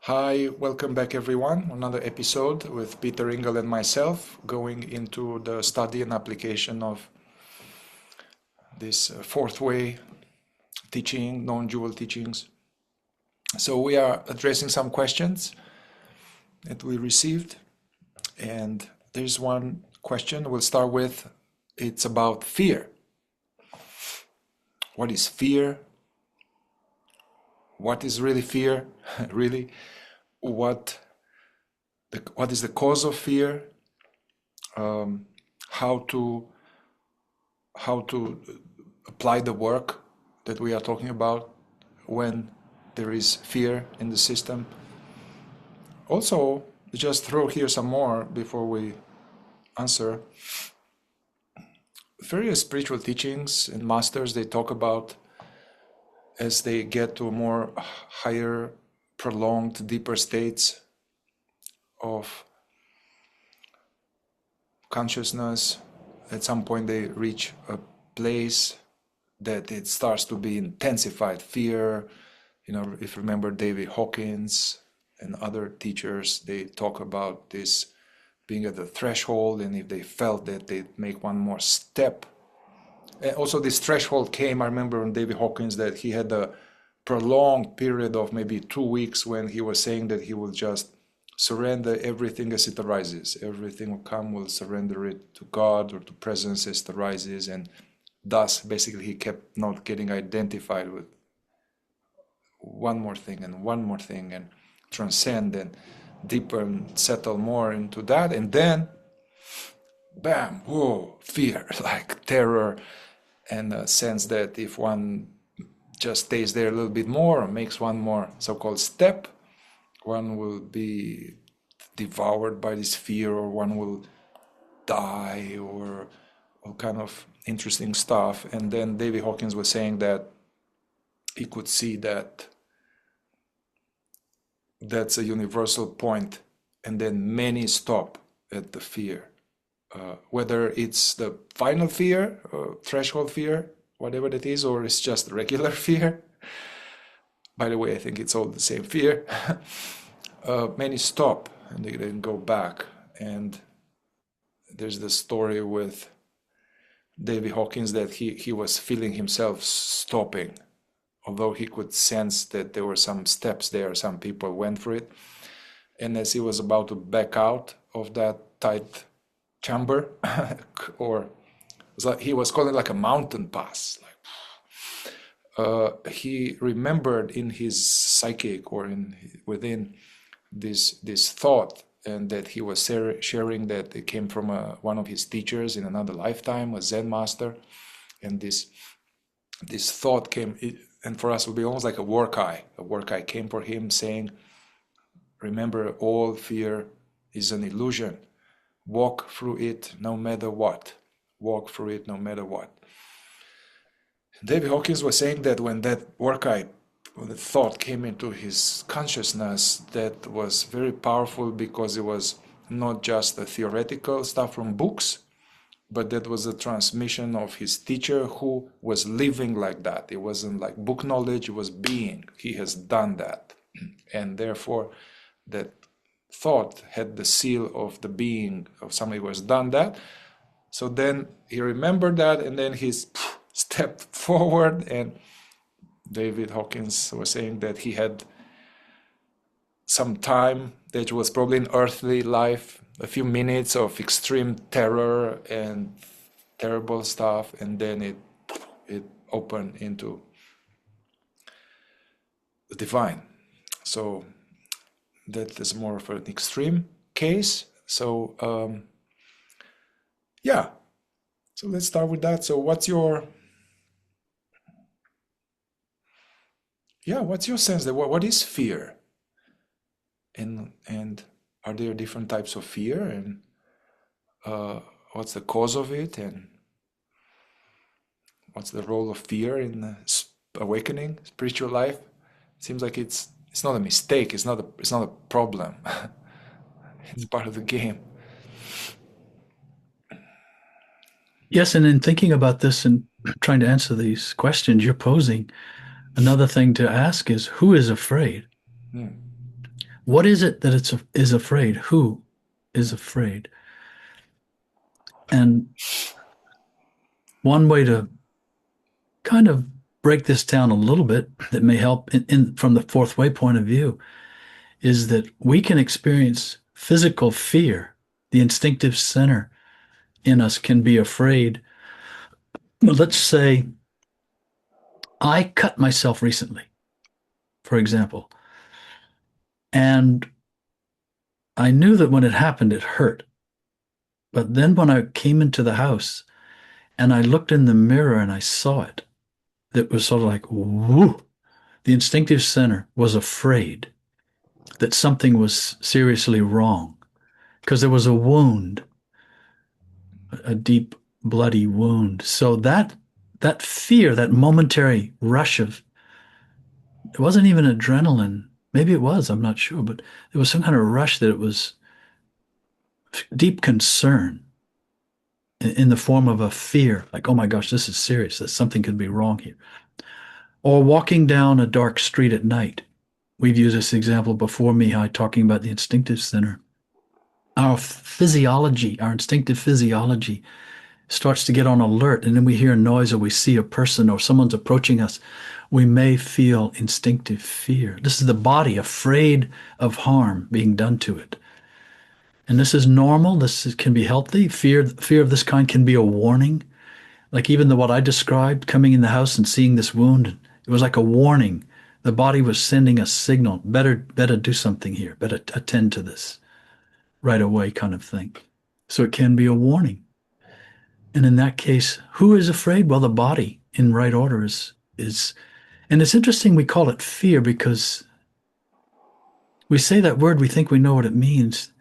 Hi, welcome back everyone. Another episode with Peter Ingle and myself going into the study and application of this fourth way teaching, non-dual teachings. So we are addressing some questions that we received, and there's one question we'll start with. It's about fear. What is fear? What is really fear? Really? What is the cause of fear? How to apply the work that we are talking about when there is fear in the system. Also, just throw here some more before we answer. Various spiritual teachings and masters, they talk about as they get to more higher, prolonged, deeper states of consciousness, at some point they reach a place that it starts to be intensified fear. You know, if you remember David Hawkins and other teachers, they talk about this being at the threshold, and if they felt that they'd make one more step. And also this threshold came, I remember on David Hawkins, that he had a prolonged period of maybe 2 weeks when he was saying that he will just surrender everything as it arises. Everything will come, will surrender it to God or to presence as it arises, and thus basically he kept not getting identified with one more thing and transcend and deeper and settle more into that, and then bam, whoa, fear, like terror, and a sense that if one just stays there a little bit more or makes one more so-called step, one will be devoured by this fear, or one will die, or all kind of interesting stuff. And then David Hawkins was saying that he could see that that's a universal point, and then many stop at the fear. Whether it's the final fear, threshold fear, whatever that is, or it's just regular fear. By the way, I think it's all the same fear. Many stop and they then go back. And there's the story with David Hawkins that he was feeling himself stopping, although he could sense that there were some steps there, some people went for it. And as he was about to back out of that tight chamber, or he was calling it like a mountain pass. He remembered in his psychic or within this thought, and that he was sharing that it came from one of his teachers in another lifetime, a Zen master, and this thought came, and for us it would be almost like a work eye. A work eye came for him saying, "Remember, all fear is an illusion. Walk through it no matter what. Walk through it no matter what." David Hawkins was saying that when that when the thought came into his consciousness, that was very powerful, because it was not just the theoretical stuff from books, but that was a transmission of his teacher who was living like that. It wasn't like book knowledge, it was being. He has done that. And therefore, that thought had the seal of the being of somebody who has done that. So then he remembered that, and then he stepped forward, and David Hawkins was saying that he had some time that was probably in earthly life, a few minutes of extreme terror and terrible stuff, and then it opened into the divine. So that is more of an extreme case. So yeah, so let's start with that. So what's your sense that what is fear, and are there different types of fear, and what's the cause of it, and what's the role of fear in awakening spiritual life? It seems like it's not a mistake, it's not a problem. It's part of the game. Yes, and in thinking about this and trying to answer these questions you're posing, another thing to ask is, who is afraid? What is it that is afraid? Who is afraid? And one way to kind of break this down a little bit that may help from the fourth way point of view is that we can experience physical fear. The instinctive center in us can be afraid. Let's say I cut myself recently, for example, and I knew that when it happened, it hurt. But then when I came into the house and I looked in the mirror and I saw it, it was sort of like, whoo. The instinctive center was afraid that something was seriously wrong because there was a wound, a deep, bloody wound. So that fear, that momentary rush of, it wasn't even adrenaline. Maybe it was, I'm not sure, but there was some kind of rush that it was deep concern in the form of a fear, like, oh my gosh, this is serious, that something could be wrong here. Or walking down a dark street at night. We've used this example before, Mihai, talking about the instinctive center. Our physiology, our instinctive physiology starts to get on alert, and then we hear a noise or we see a person or someone's approaching us. We may feel instinctive fear. This is the body afraid of harm being done to it. And this is normal. Can be healthy. Fear of this kind can be a warning. Like even what I described, coming in the house and seeing this wound, it was like a warning. The body was sending a signal. Better do something here. Better attend to this right away, kind of thing. So it can be a warning. And in that case, who is afraid? Well, the body in right order is, and it's interesting we call it fear because we say that word, we think we know what it means.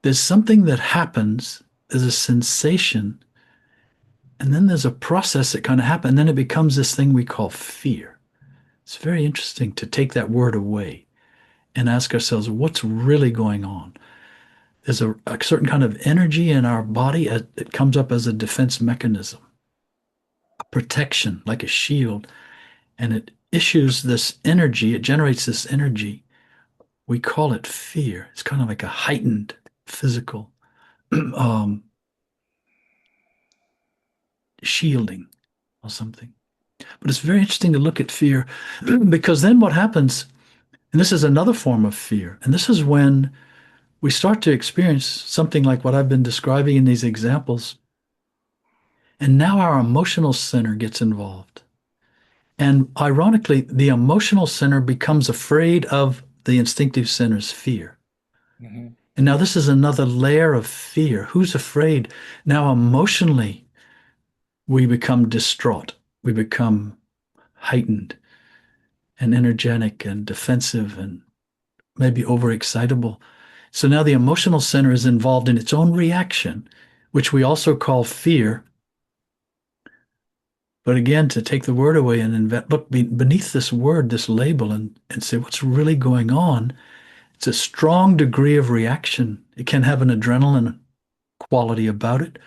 There's something that happens, there's a sensation, and then there's a process that kind of happens, and then it becomes this thing we call fear. It's very interesting to take that word away and ask ourselves, what's really going on? There's a certain kind of energy in our body. It comes up as a defense mechanism, a protection, like a shield, and it issues this energy. It generates this energy. We call it fear. It's kind of like a heightened physical shielding or something. But it's very interesting to look at fear because then what happens, and this is another form of fear, and this is when we start to experience something like what I've been describing in these examples. And now our emotional center gets involved. And ironically, the emotional center becomes afraid of the instinctive center's fear. Mm-hmm. And now this is another layer of fear. Who's afraid? Now emotionally, we become distraught. We become heightened and energetic and defensive and maybe overexcitable. So now the emotional center is involved in its own reaction, which we also call fear. But again, to take the word away and look beneath this word, this label, and say what's really going on, it's a strong degree of reaction. It can have an adrenaline quality about it.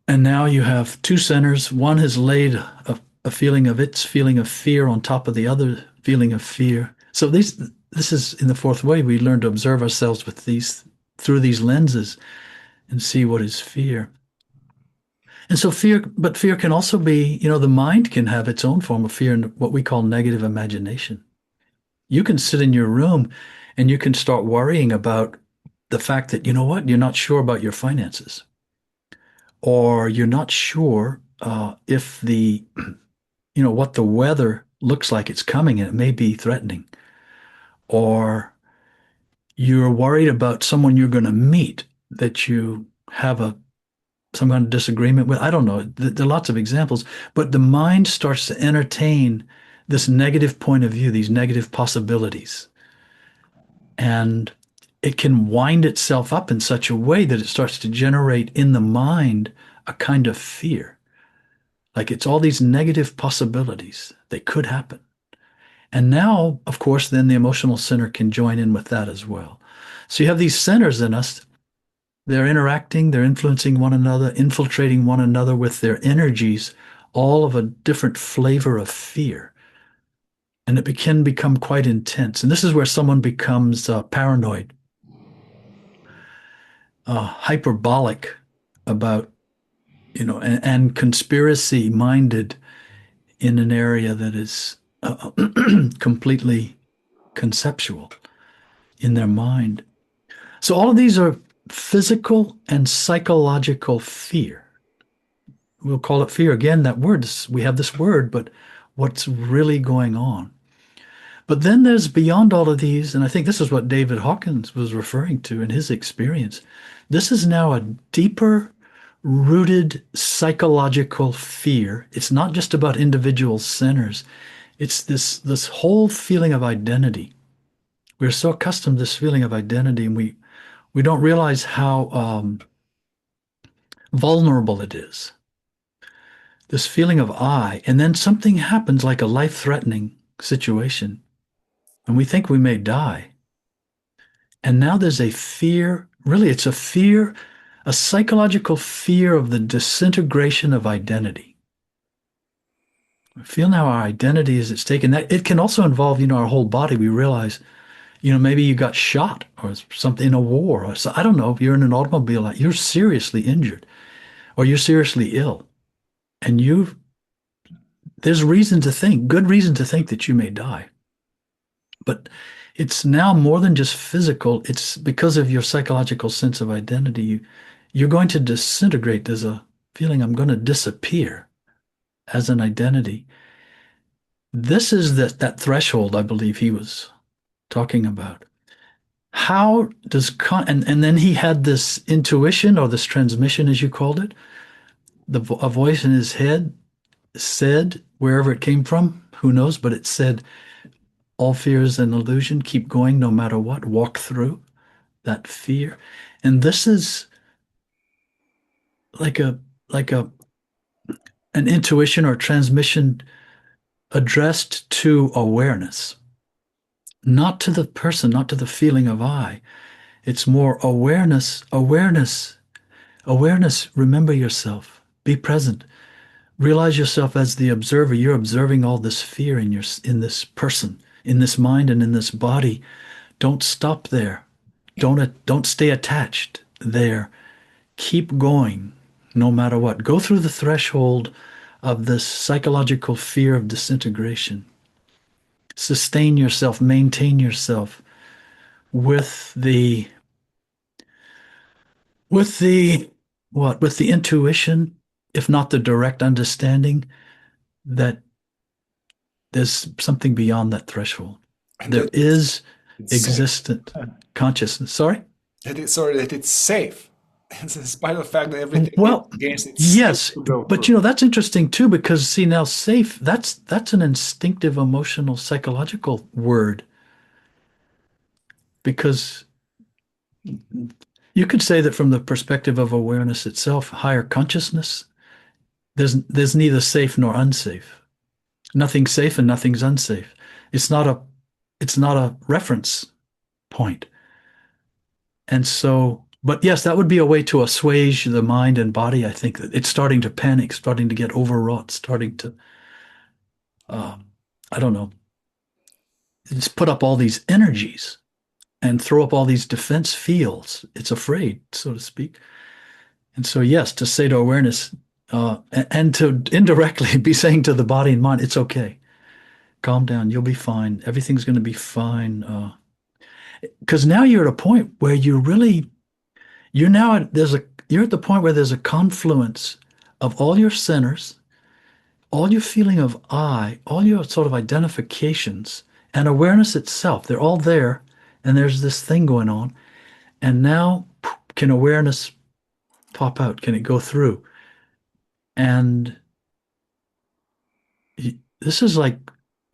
And now you have two centers. One has laid a feeling of its feeling of fear on top of the other feeling of fear. So this is in the fourth way. We learn to observe ourselves with these through these lenses and see what is fear. And so but fear can also be, the mind can have its own form of fear and what we call negative imagination. You can sit in your room and you can start worrying about the fact that, you're not sure about your finances, or you're not sure if what the weather looks like it's coming and it may be threatening, or you're worried about someone you're going to meet that you have some kind of disagreement with. I don't know. There are lots of examples, but the mind starts to entertain this negative point of view, these negative possibilities. And it can wind itself up in such a way that it starts to generate in the mind a kind of fear. Like it's all these negative possibilities that could happen. And now, of course, then the emotional center can join in with that as well. So you have these centers in us. They're interacting, they're influencing one another, infiltrating one another with their energies, all of a different flavor of fear. and it can become quite intense. And this is where someone becomes paranoid, hyperbolic about, and conspiracy minded in an area that is completely conceptual in their mind. So all of these are physical and psychological fear. We'll call it fear again. That word, we have this word, but what's really going on? But then there's beyond all of these, and I think this is what David Hawkins was referring to in his experience. This is now a deeper rooted psychological fear. It's not just about individual sinners. It's this whole feeling of identity. We're so accustomed to this feeling of identity, and we don't realize how vulnerable it is. This feeling of I, and then something happens like a life-threatening situation, and we think we may die. And now there's a fear, really, it's a fear, a psychological fear of the disintegration of identity. We feel now our identity is at stake, and that it can also involve, our whole body. We realize, maybe you got shot or something in a war, or so, I don't know, if you're in an automobile, you're seriously injured, or you're seriously ill, and there's reason to think, good reason to think that you may die. But it's now more than just physical. It's because of your psychological sense of identity. You're going to disintegrate. There's a feeling I'm going to disappear as an identity. This is that threshold I believe he was talking about. How does and then he had this intuition or this transmission, as you called it. A voice in his head said, wherever it came from, who knows, but it said, all fear is an illusion. Keep going no matter what. Walk through that fear. And this is like an intuition or transmission addressed to awareness, not to the person, not to the feeling of I. It's more awareness, awareness, awareness. Remember yourself. Be present. Realize yourself as the observer. You're observing all this fear in this person, in this mind, and in this body. Don't stop there. Don't stay attached there. Keep going, no matter what. Go through the threshold of this psychological fear of disintegration. Sustain yourself, maintain yourself with the intuition, if not the direct understanding, that there's something beyond that threshold. And There that is it's existent safe. consciousness. Sorry? That it's safe. In spite of the fact that everything Well, is against, it's safe yes, to go but through. that's interesting too, because see now safe, that's an instinctive, emotional, psychological word, because you could say that from the perspective of awareness itself, higher consciousness, there's neither safe nor unsafe. Nothing's safe and nothing's unsafe. It's not a reference point. And so, but yes, that would be a way to assuage the mind and body. I think that it's starting to panic, starting to get overwrought, starting to, uh, I don't know, just put up all these energies and throw up all these defense fields. It's afraid, so to speak. And so, yes, to say to awareness, and to indirectly be saying to the body and mind, it's okay. Calm down. You'll be fine. Everything's going to be fine. Because now you're at a point where you're at the point where there's a confluence of all your centers, all your feeling of I, all your sort of identifications and awareness itself. They're all there, and there's this thing going on. And now, can awareness pop out? Can it go through? And this is like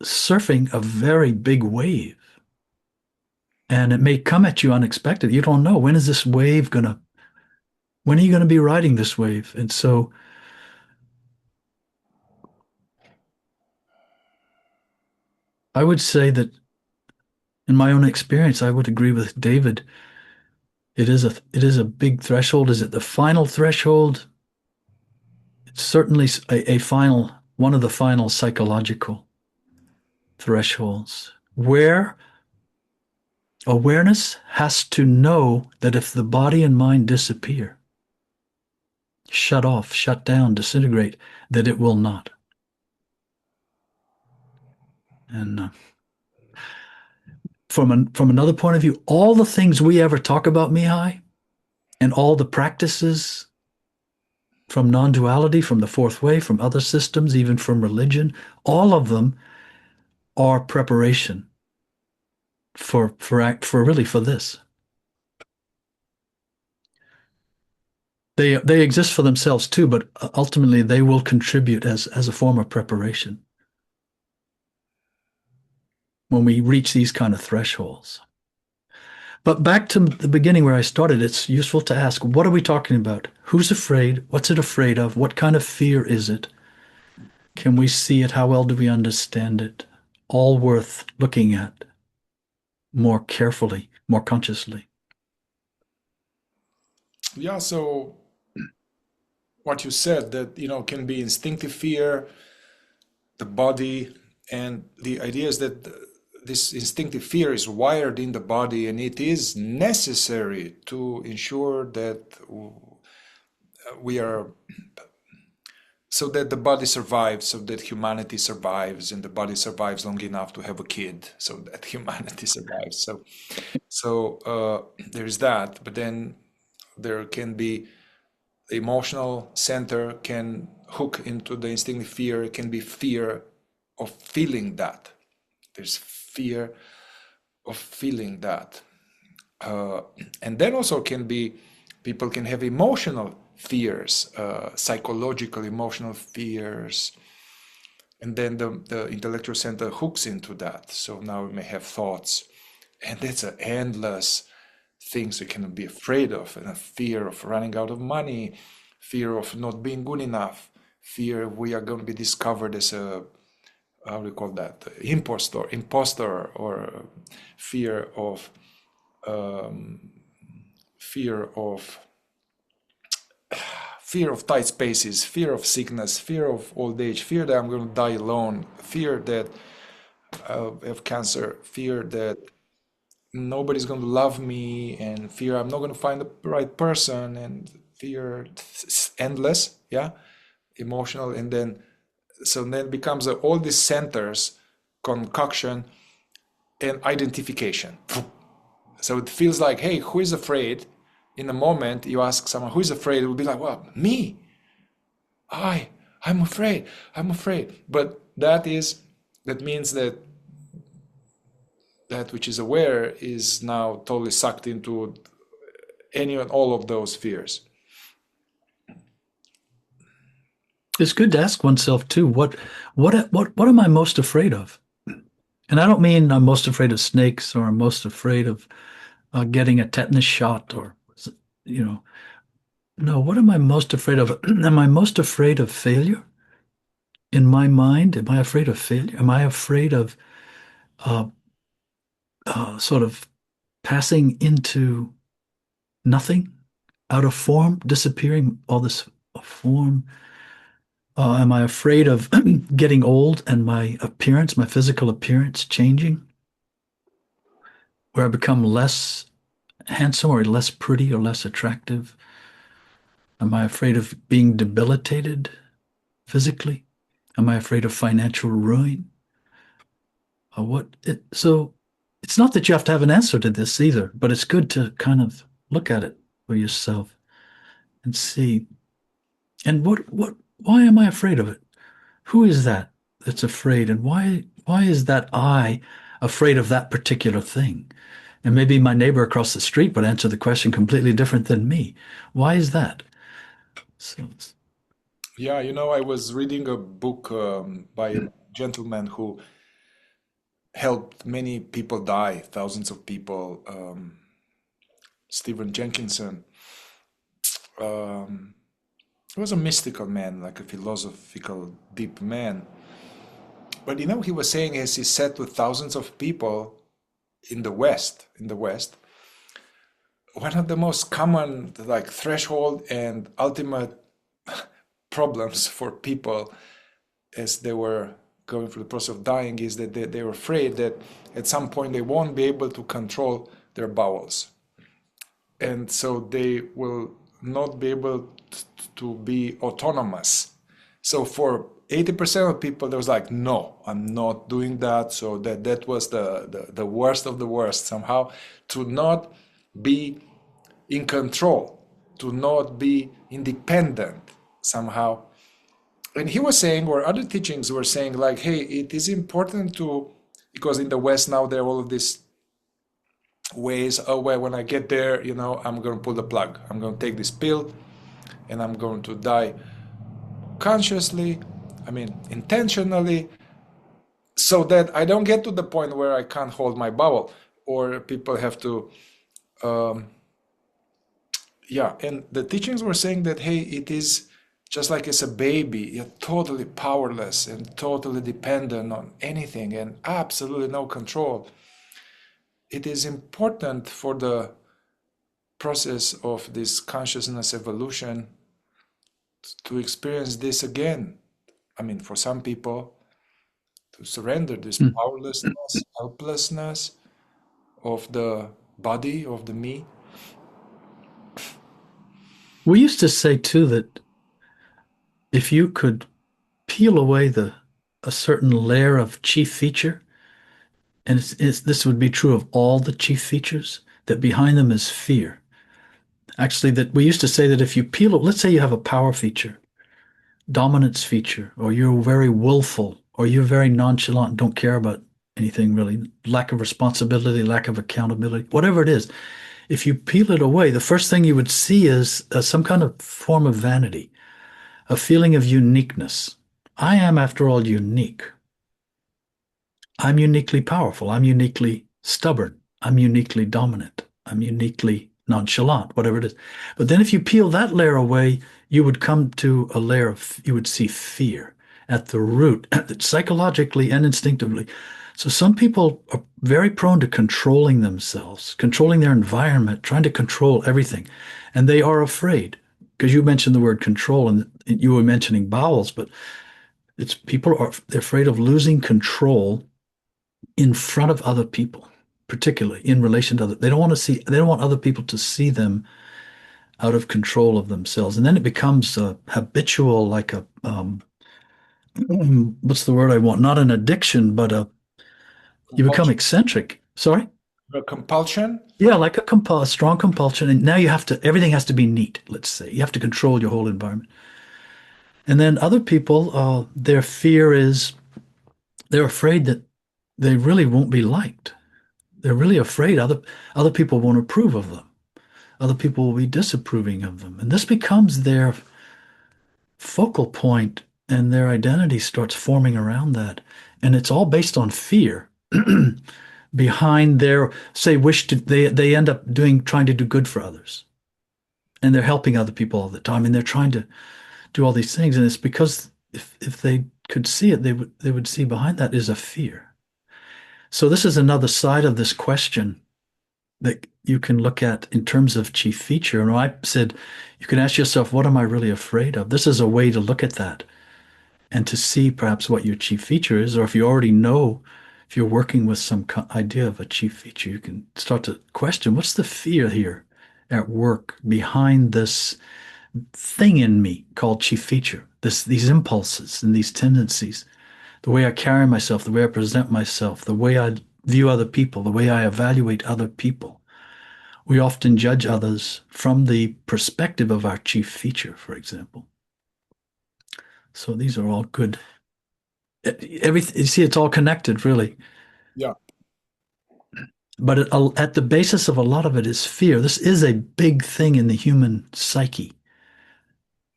surfing a very big wave. And it may come at you unexpected. You don't know. When are you going to be riding this wave? And so I would say that in my own experience, I would agree with David. It is a big threshold. Is it the final threshold? It's certainly one of the final psychological. thresholds where awareness has to know that if the body and mind disappear, shut off, shut down, disintegrate, that it will not. And from another point of view, all the things we ever talk about, Mihai, and all the practices from non-duality, from the fourth way, from other systems, even from religion, all of them are preparation for really for this. They exist for themselves too, but ultimately they will contribute as a form of preparation when we reach these kind of thresholds. But back to the beginning where I started, it's useful to ask, what are we talking about? Who's afraid? What's it afraid of? What kind of fear is it? Can we see it? How well do we understand it? All worth looking at more carefully, more consciously. Yeah, so what you said that, can be instinctive fear, the body, and the idea is that this instinctive fear is wired in the body, and it is necessary to ensure that we are, so that the body survives, so that humanity survives, and the body survives long enough to have a kid, so that humanity survives. So there's that, but then there can be the emotional center can hook into the instinctive fear. It can be fear of feeling that. There's fear of feeling that. And then also can be, people can have emotional fears, psychological emotional fears. And then the intellectual center hooks into that. So now we may have thoughts. And that's an endless things we can be afraid of, and a fear of running out of money, fear of not being good enough, fear we are going to be discovered as a, how do you call that, imposter, or fear of fear of fear of tight spaces, fear of sickness, fear of old age, fear that I'm going to die alone, fear that I have cancer, fear that nobody's going to love me, and fear I'm not going to find the right person, and fear endless, yeah, emotional. And then it becomes all these centers, concoction and identification. So it feels like, hey, who is afraid? In a moment you ask someone who is afraid, it will be like, well, me, I'm afraid. But that means that which is aware is now totally sucked into any and all of those fears. It's good to ask oneself too, what am I most afraid of? And I don't mean I'm most afraid of snakes, or I'm most afraid of getting a tetanus shot, or no, what am I most afraid of? Am I most afraid of failure in my mind? Am I afraid of failure? Am I afraid of uh, sort of passing into nothing, out of form, disappearing, all this form? Am I afraid of getting old and my appearance, my physical appearance changing, where I become less handsome or less pretty or less attractive? Am I afraid of being debilitated physically? Am I afraid of financial ruin? So it's not that you have to have an answer to this either, but it's good to kind of look at it for yourself and see. And why am I afraid of it? Who is that that's afraid? And why is that I afraid of that particular thing? And maybe my neighbor across the street would answer the question completely different than me. Why is that? So, Yeah, I was reading a book by a gentleman who helped many people die, thousands of people, Stephen Jenkinson. Um, he was a mystical man, like a philosophical, deep man. But he was saying, as he said to thousands of people in the West, one of the most common, like, threshold and ultimate problems for people as they were going through the process of dying is that they're afraid that at some point they won't be able to control their bowels. And so they will not be able to be autonomous. So for 80% of people, there was like, no, I'm not doing that. So that was the worst of the worst somehow, to not be in control, to not be independent somehow. And he was saying, or other teachings were saying, like, hey, it is important to, because in the West now there are all of these ways, oh, well, when I get there, I'm going to pull the plug. I'm going to take this pill and I'm going to die consciously, intentionally, so that I don't get to the point where I can't hold my bowel, or people have to, and the teachings were saying that, hey, it is just like as a baby, you're totally powerless and totally dependent on anything and absolutely no control. It is important for the process of this consciousness evolution to experience this again. For some people, to surrender this powerlessness, helplessness of the body, of the me. We used to say too that if you could peel away a certain layer of chief feature, and this would be true of all the chief features, that behind them is fear. Actually, that we used to say that if you peel, let's say you have a power feature, dominance feature, or you're very willful, or you're very nonchalant and don't care about anything really, lack of responsibility, lack of accountability, whatever it is, if you peel it away, the first thing you would see is some kind of form of vanity, a feeling of uniqueness. I am, after all, unique. I'm uniquely powerful. I'm uniquely stubborn. I'm uniquely dominant. I'm uniquely nonchalant, whatever it is. But then if you peel that layer away, you would come to a layer of, you would see fear at the root, psychologically and instinctively. So some people are very prone to controlling themselves, controlling their environment, trying to control everything. And they are afraid, because you mentioned the word control and you were mentioning bowels, but they're afraid of losing control in front of other people, particularly in relation to other. They don't want other people to see them out of control of themselves. And then it becomes a habitual, like a, what's the word I want? Not an addiction, but you become eccentric. Sorry? A compulsion? Yeah, like a strong compulsion. And now everything has to be neat, let's say. You have to control your whole environment. And then other people, their fear is they're afraid that they really won't be liked. They're really afraid other people won't approve of them. Other people will be disapproving of them. And this becomes their focal point, and their identity starts forming around that. And it's all based on fear behind their, say, they end up trying to do good for others. And they're helping other people all the time, and they're trying to do all these things. And it's because if they could see it, they would see behind that is a fear. So this is another side of this question that you can look at in terms of chief feature. And I said, you can ask yourself, what am I really afraid of? This is a way to look at that and to see perhaps what your chief feature is, or if you already know, if you're working with some idea of a chief feature, you can start to question, what's the fear here at work behind this thing in me called chief feature, these impulses and these tendencies, the way I carry myself, the way I present myself, the way I view other people, the way I evaluate other people. We often judge others from the perspective of our chief feature, for example. So these are all good. Everything, you see, it's all connected, really. Yeah. But at the basis of a lot of it is fear. This is a big thing in the human psyche.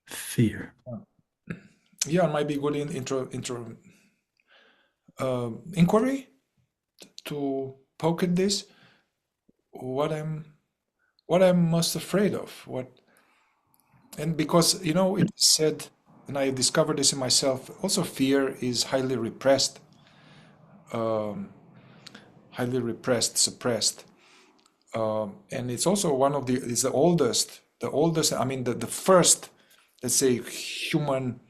Fear. Yeah, it might be good inquiry to poke at this. What I'm most afraid of. And because it said, and I discovered this in myself. Also, fear is highly repressed, suppressed, and it's also it's the oldest. I mean, the first, let's say, human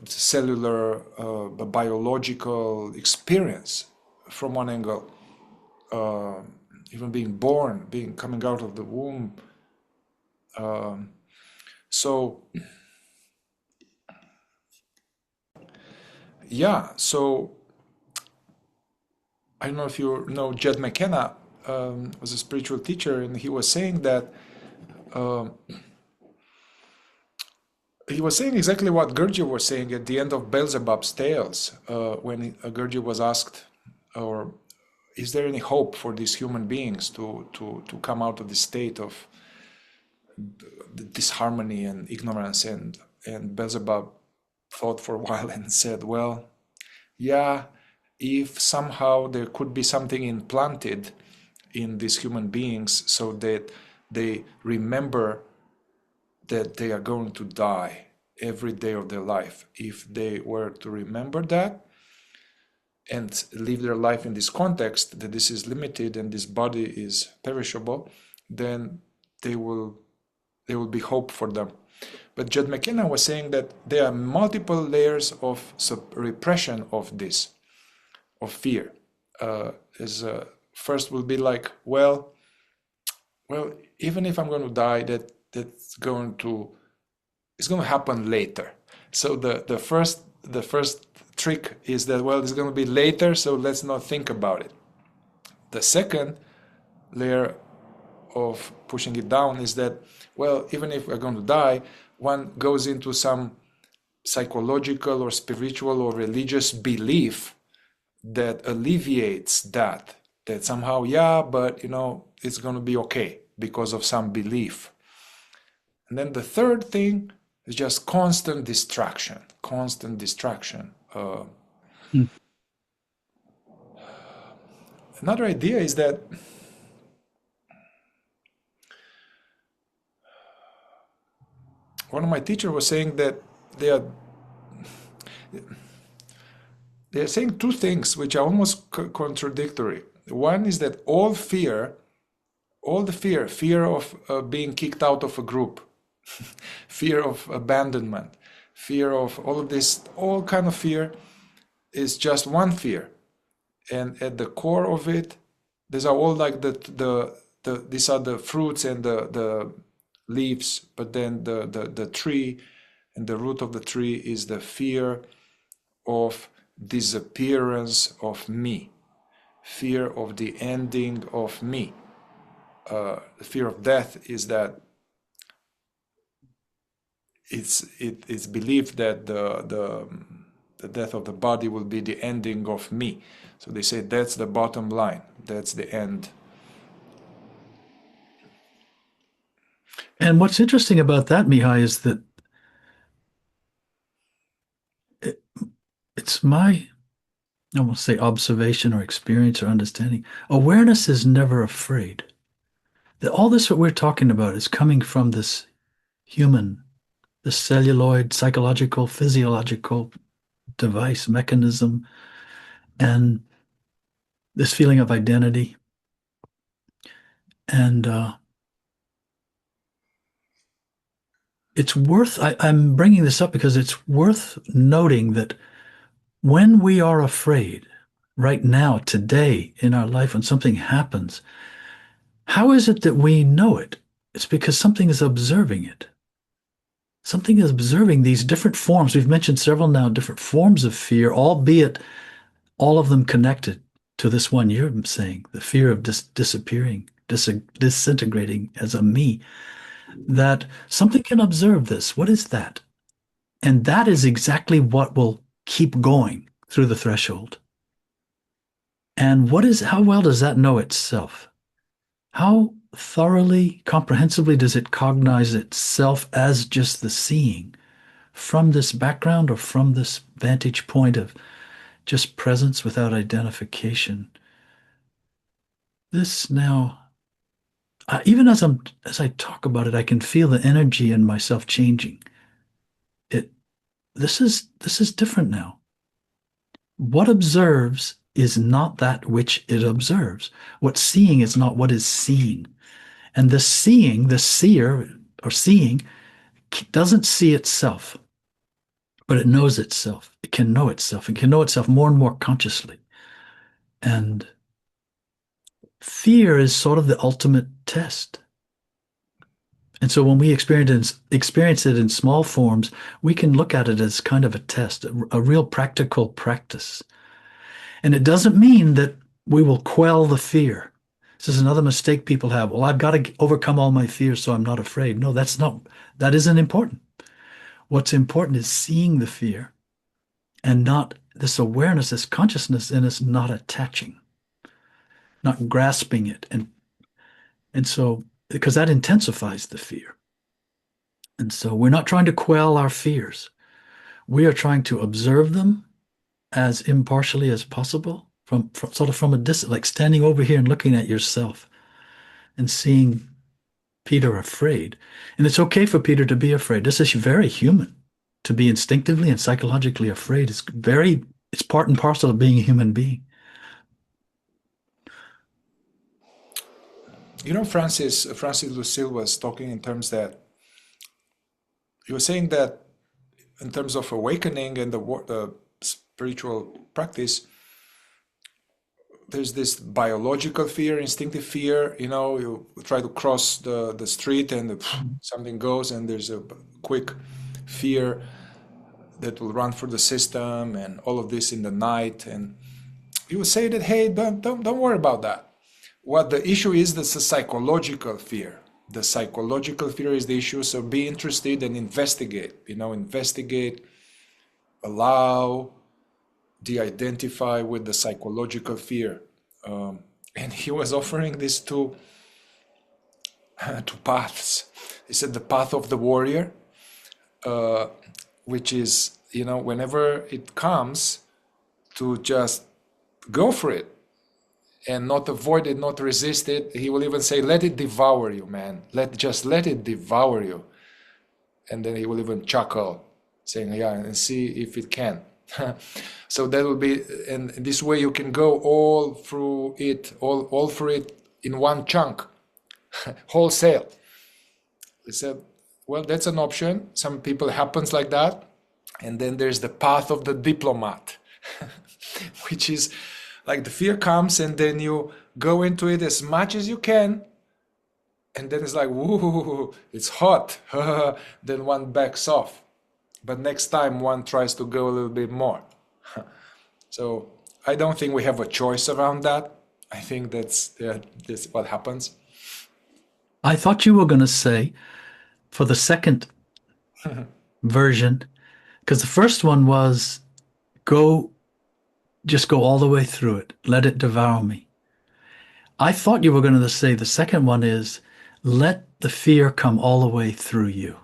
cellular, biological experience from one angle. Even being born, being coming out of the womb. So yeah, so I don't know if you know Jed McKenna, was a spiritual teacher, and he was saying that he was saying exactly what Gurdjieff was saying at the end of Beelzebub's Tales, when Gurdjieff was asked, or is there any hope for these human beings to come out of this state of disharmony and ignorance? And Beelzebub thought for a while and said, well, yeah, if somehow there could be something implanted in these human beings so that they remember that they are going to die every day of their life, if they were to remember that and live their life in this context, that this is limited and this body is perishable, then there will be hope for them. But Judd McKenna was saying that there are multiple layers of repression of this, of fear. First will be like, well, even if I'm going to die, it's going to happen later. So the first trick is that, well, it's going to be later, so let's not think about it. The second layer of pushing it down is that, well, even if we're going to die, one goes into some psychological or spiritual or religious belief that alleviates that somehow, yeah, but it's going to be okay because of some belief. And then the third thing is just constant distraction. Another idea is that one of my teachers was saying that they're saying two things which are almost contradictory. One is that all the fear of being kicked out of a group, fear of abandonment, fear of all of this, all kind of fear is just one fear. And at the core of it, these are all like these are the fruits and the leaves, but then the tree and the root of the tree is the fear of disappearance of me, fear of the ending of me. The fear of death is that it's believed that the death of the body will be the ending of me. So they say that's the bottom line, that's the end. And what's interesting about that, Mihai, is that it's my, I won't say observation or experience or understanding. Awareness is never afraid. That all this what we're talking about is coming from this human, this celluloid, psychological, physiological device, mechanism, and this feeling of identity. And it's worth, I'm bringing this up because it's worth noting that when we are afraid, right now, today, in our life, when something happens, how is it that we know it? It's because something is observing it. Something is observing these different forms. We've mentioned several now different forms of fear, albeit all of them connected to this one you're saying, the fear of disappearing, disintegrating as a me, that something can observe this. What is that? And that is exactly what will keep going through the threshold. And how well does that know itself? How thoroughly, comprehensively does it cognize itself as just the seeing from this background or from this vantage point of just presence without identification? This now, even as I talk about it, I can feel the energy in myself changing. This is different now. What observes is not that which it observes. What's seeing is not what is seen. And the seeing, the seer or seeing, doesn't see itself. but it knows itself. It can know itself. It can know itself more and more consciously. And fear is sort of the ultimate test. And so when we experience it in small forms, we can look at it as kind of a test, a real practical practice. And it doesn't mean that we will quell the fear. This is another mistake people have. Well, I've got to overcome all my fears, so I'm not afraid. No, that isn't important. What's important is seeing the fear and not this awareness, this consciousness in us, not attaching, not grasping it. And so, because that intensifies the fear. And so we're not trying to quell our fears. We are trying to observe them as impartially as possible from sort of from a distance, like standing over here and looking at yourself and seeing Peter afraid. And it's okay for Peter to be afraid. This is very human. To be instinctively and psychologically afraid is it's part and parcel of being a human being. You know, Francis Lucille was talking in terms that he was saying that in terms of awakening and the spiritual practice, there's this biological fear, instinctive fear. You know, you try to cross the street and something goes, and there's a quick fear that will run through the system, and all of this in the night. And he would say that, hey, don't worry about that. What the issue is, that's a psychological fear. The psychological fear is the issue. So be interested and investigate. You know, investigate, allow, de-identify with the psychological fear. And he was offering these two paths. He said the path of the warrior, which is, you know, whenever it comes, to just go for it and not avoid it, not resist it. He will even say, let it devour you, man. Just let it devour you. And then he will even chuckle, saying, yeah, and see if it can. So that will be, and this way you can go all through it in one chunk, wholesale. He said, well, that's an option. Some people it happens like that. And then there's the path of the diplomat, which is like the fear comes and then you go into it as much as you can. And then it's like, woo, it's hot. Then one backs off. But next time one tries to go a little bit more. So I don't think we have a choice around that. I think that's what happens. I thought you were going to say for the second version, because the first one was just go all the way through it. Let it devour me. I thought you were going to say the second one is let the fear come all the way through you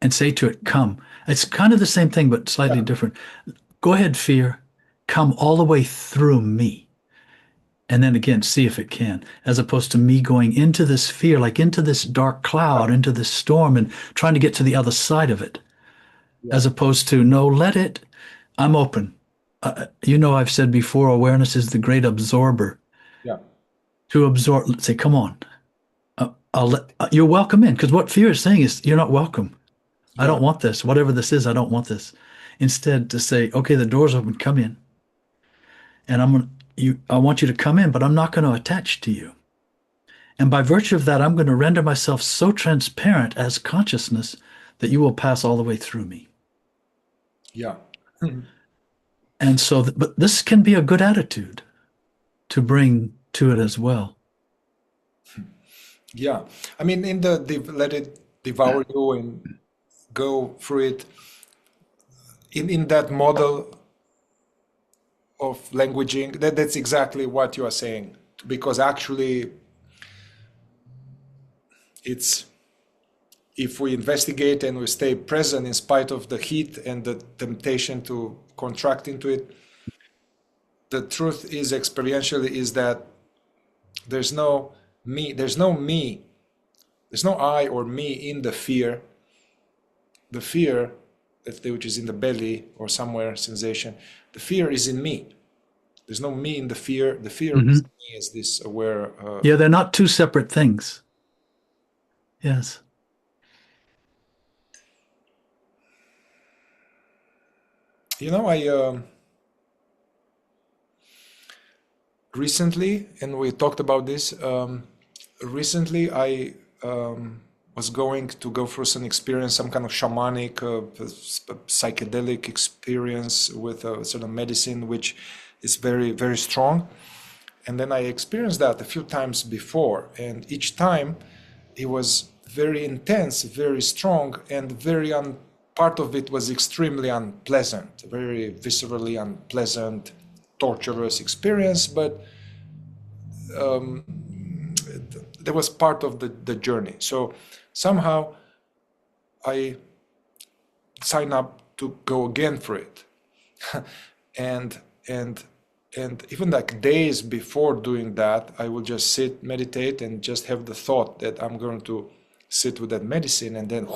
and say to it, come. It's kind of the same thing, but slightly different. Go ahead, fear, come all the way through me. And then again, see if it can, as opposed to me going into this fear, like into this dark cloud, into this storm and trying to get to the other side of it, as opposed to, no, let it, I'm open. You know, I've said before, awareness is the great absorber. Yeah. To absorb, let's say, come on, you're welcome in. Because what fear is saying is, you're not welcome. I don't want this. Whatever this is, I don't want this. Instead, to say, okay, the door's open, come in. And I want you to come in, but I'm not going to attach to you. And by virtue of that, I'm going to render myself so transparent as consciousness that you will pass all the way through me. Yeah. And so, but this can be a good attitude to bring to it as well. Yeah. I mean, in let it devour you and go through it, in that model of languaging, that's exactly what you are saying. Because actually, it's, if we investigate and we stay present in spite of the heat and the temptation to contract into it, the truth is, experientially, is that there's no me, there's no I or me in the fear. The fear, which is in the belly or somewhere, sensation, the fear is in me. There's no me in the fear. The fear is in me, as this aware. Yeah, they're not two separate things. Yes. I recently, and we talked about this, recently I was going to go through some experience, some kind of shamanic, psychedelic experience with a sort of medicine, which is very, very strong. And then I experienced that a few times before, and each time it was very intense, very strong, and part of it was extremely unpleasant, very viscerally unpleasant, torturous experience, but that was part of the journey. So somehow I signed up to go again for it. and and and even like days before doing that, I would just sit, meditate, and just have the thought that I'm going to sit with that medicine, and then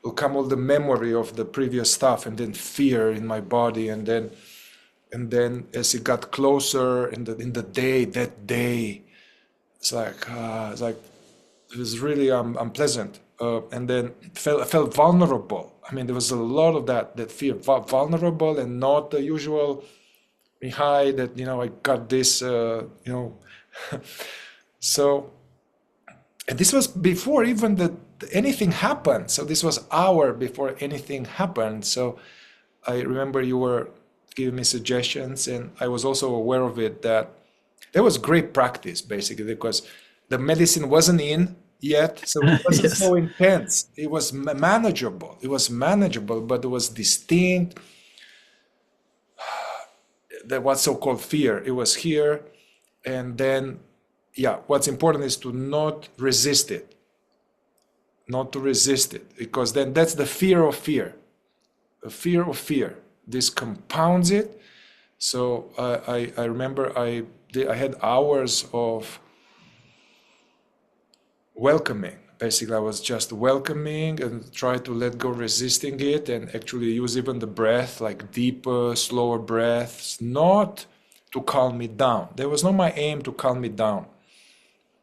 will come all the memory of the previous stuff, and then fear in my body, and then as it got closer in the day, that day, it's like it was really unpleasant, and then I felt vulnerable. I mean, there was a lot of that fear, vulnerable, and not the usual Mihai that I got this, so. And this was before even anything happened. So this was hour before anything happened. So I remember you were giving me suggestions, and I was also aware of it, that there was great practice basically, because the medicine wasn't in yet, so it wasn't Yes. so intense. It was manageable. It was manageable, but it was distinct. That was so-called fear. It was here, and then what's important is to not resist it, because then that's the fear of fear. The fear of fear. This compounds it. So I remember I had hours of welcoming. Basically, I was just welcoming and try to let go, resisting it, and actually use even the breath, like deeper, slower breaths, not to calm me down. There was not my aim to calm me down.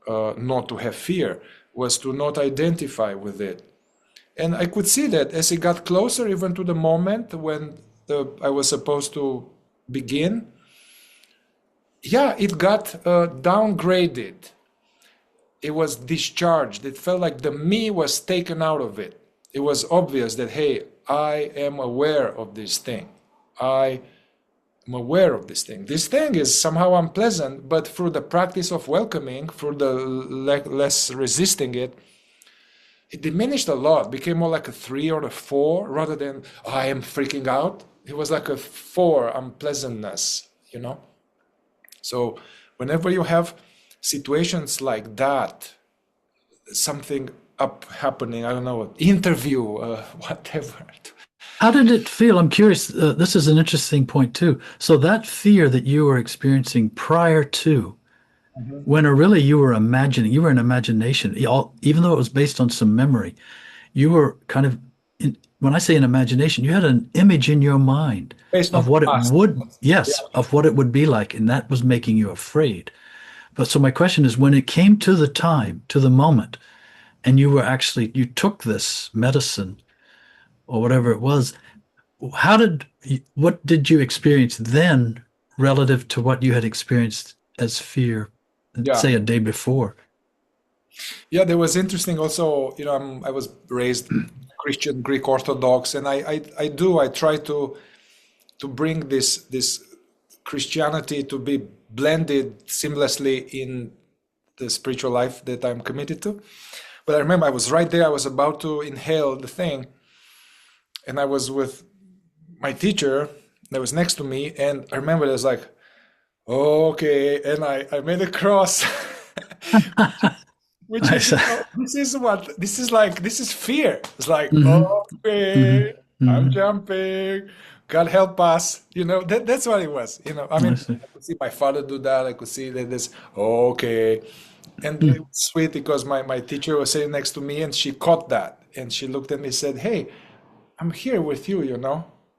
Not to have fear, was to not identify with it. And I could see that as it got closer, even to the moment when I was supposed to begin, it got downgraded. It was discharged. It felt like the me was taken out of it. It was obvious that, hey, I am aware of this thing. I'm aware of this thing. This thing is somehow unpleasant, but through the practice of welcoming, through the less resisting it, it diminished a lot, became more like a 3 or a 4 rather than, I am freaking out. It was like a 4 unpleasantness, So whenever you have situations like that, something happening, I don't know, interview, whatever. How did it feel? I'm curious. This is an interesting point too. So that fear that you were experiencing prior to, when really you were imagining, you were in imagination, even though it was based on some memory, you were kind of, when I say an imagination, you had an image in your mind Based of on what it past. would, yes, of what it would be like, and that was making you afraid. But so my question is, when it came to the time, to the moment, and you took this medicine or whatever it was, what did you experience then relative to what you had experienced as fear, Yeah. say a day before? Yeah, there was interesting also, I was raised Christian, Greek Orthodox, and I try to bring this Christianity to be blended seamlessly in the spiritual life that I'm committed to. But I remember I was right there, I was about to inhale the thing, and I was with my teacher that was next to me, and I remember it was like, okay, and I made a cross. Which is, Nice. this is fear. It's like, Hmm. Hmm. okay, I'm Hmm. jumping. God help us. That's what it was. I I mean, see. I could see my father do that. I could see that this, okay. And it Hmm. was sweet because my teacher was sitting next to me, and she caught that. And she looked at me and said, hey, I'm here with you.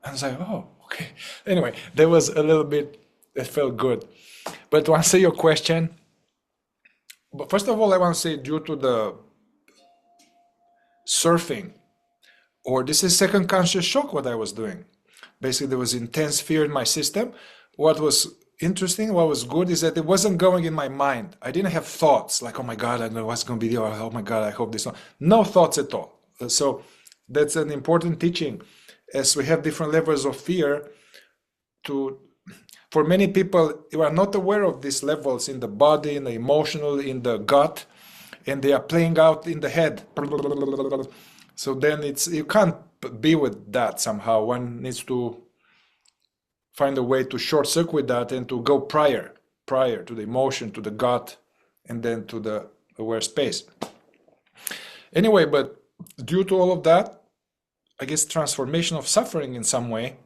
I was like, oh, okay. Anyway, there was a little bit that felt good. But to answer your question, but first of all, I want to say due to the surfing, or this is second conscious shock what I was doing. Basically, there was intense fear in my system. What was interesting, what was good is that it wasn't going in my mind. I didn't have thoughts like, oh my God, I know what's going to be there. Oh my God, I hope this one. No thoughts at all. So that's an important teaching. As we have different levels of fear, to for many people who are not aware of these levels in the body, in the emotional, in the gut, and they are playing out in the head. So then it's you can't be with that somehow. One needs to find a way to short circuit that and to go prior to the emotion, to the gut, and then to the aware space. Anyway, but due to all of that, I guess transformation of suffering in some way,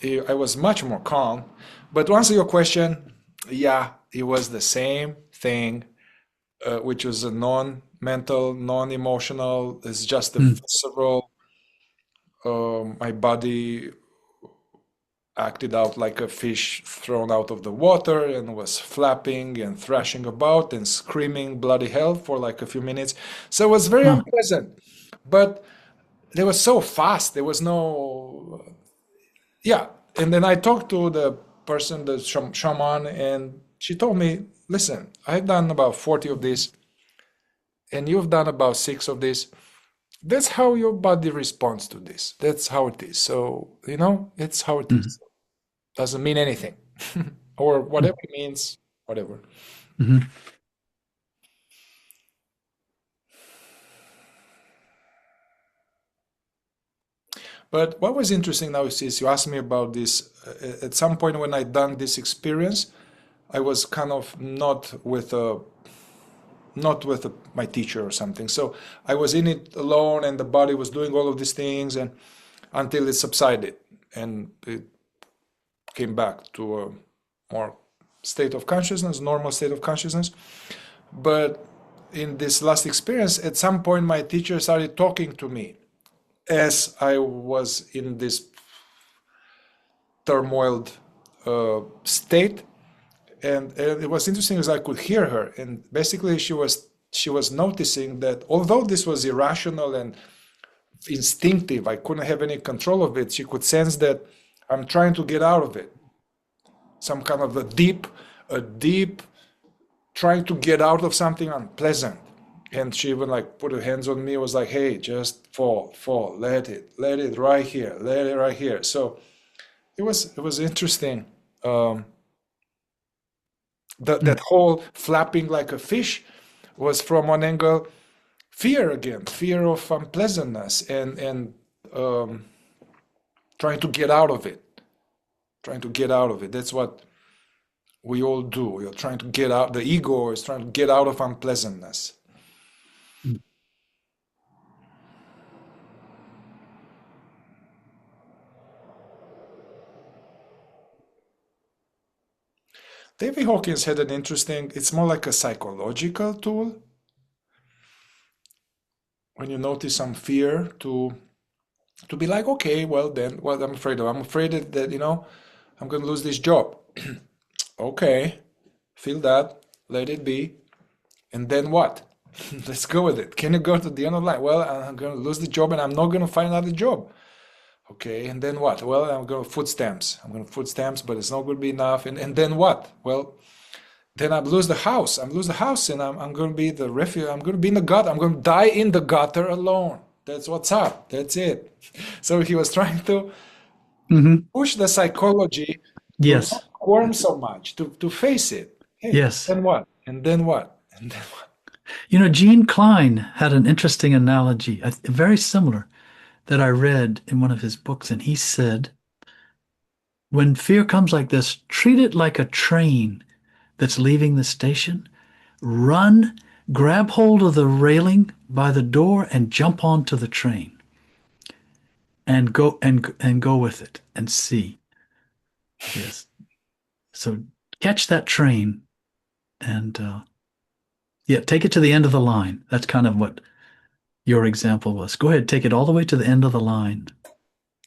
I was much more calm. But to answer your question, yeah, it was the same thing, which was a non-mental, non-emotional. It's just a Mm. visceral. My body acted out like a fish thrown out of the water and was flapping and thrashing about and screaming bloody hell for like a few minutes. So it was very Huh. unpleasant. But they were so fast. There was no, yeah. And then I talked to the person, the shaman, and she told me, listen, I've done about 40 of these, and you've done about 6 of these. That's how your body responds to this. That's how it is. So, it's how it Mhm. is. Doesn't mean anything. Or whatever it means, whatever. Mhm. But what was interesting now is you asked me about this. At some point when I done this experience, I was kind of not with my teacher or something. So I was in it alone, and the body was doing all of these things, and until it subsided and it came back to a more state of consciousness, normal state of consciousness. But in this last experience, at some point, my teacher started talking to me as I was in this turmoiled state, and it was interesting as I could hear her, and basically she was noticing that although this was irrational and instinctive, I couldn't have any control of it. She could sense that I'm trying to get out of it, some kind of a deep trying to get out of something unpleasant. And she even like put her hands on me, was like, hey, just fall, let it right here, let it right here. So it was interesting. Um, that Mm. whole flapping like a fish was from one angle fear again, fear of unpleasantness and um, trying to get out of it, trying to get out of it. That's what we all do. We are trying to get out. The ego is trying to get out of unpleasantness. Mm. David Hawkins had an interesting, it's more like a psychological tool. When you notice some fear, to be like, okay, well then, what I'm afraid of. I'm afraid that, I'm going to lose this job. Okay, feel that, let it be. And then what? Let's go with it. Can you go to the end of life? Well, I'm going to lose the job and I'm not going to find another job. Okay, and then what? Well, I'm going to food stamps. I'm going to food stamps, but it's not going to be enough. And then what? Well, then I lose the house. I lose the house, and I'm going to be the refuge. I'm going to be in the gutter. I'm going to die in the gutter alone. That's what's up. That's it. So he was trying to Mhm. push the psychology to not Yes. squirm so much, to face it. Hey, Yes. then what? And then what? And then what? Gene Klein had an interesting analogy, very similar, that I read in one of his books. And he said, when fear comes like this, treat it like a train that's leaving the station. Run, grab hold of the railing by the door and jump onto the train and go with it and see. Yes. So catch that train and yeah, take it to the end of the line. That's kind of what your example was. Go ahead, take it all the way to the end of the line.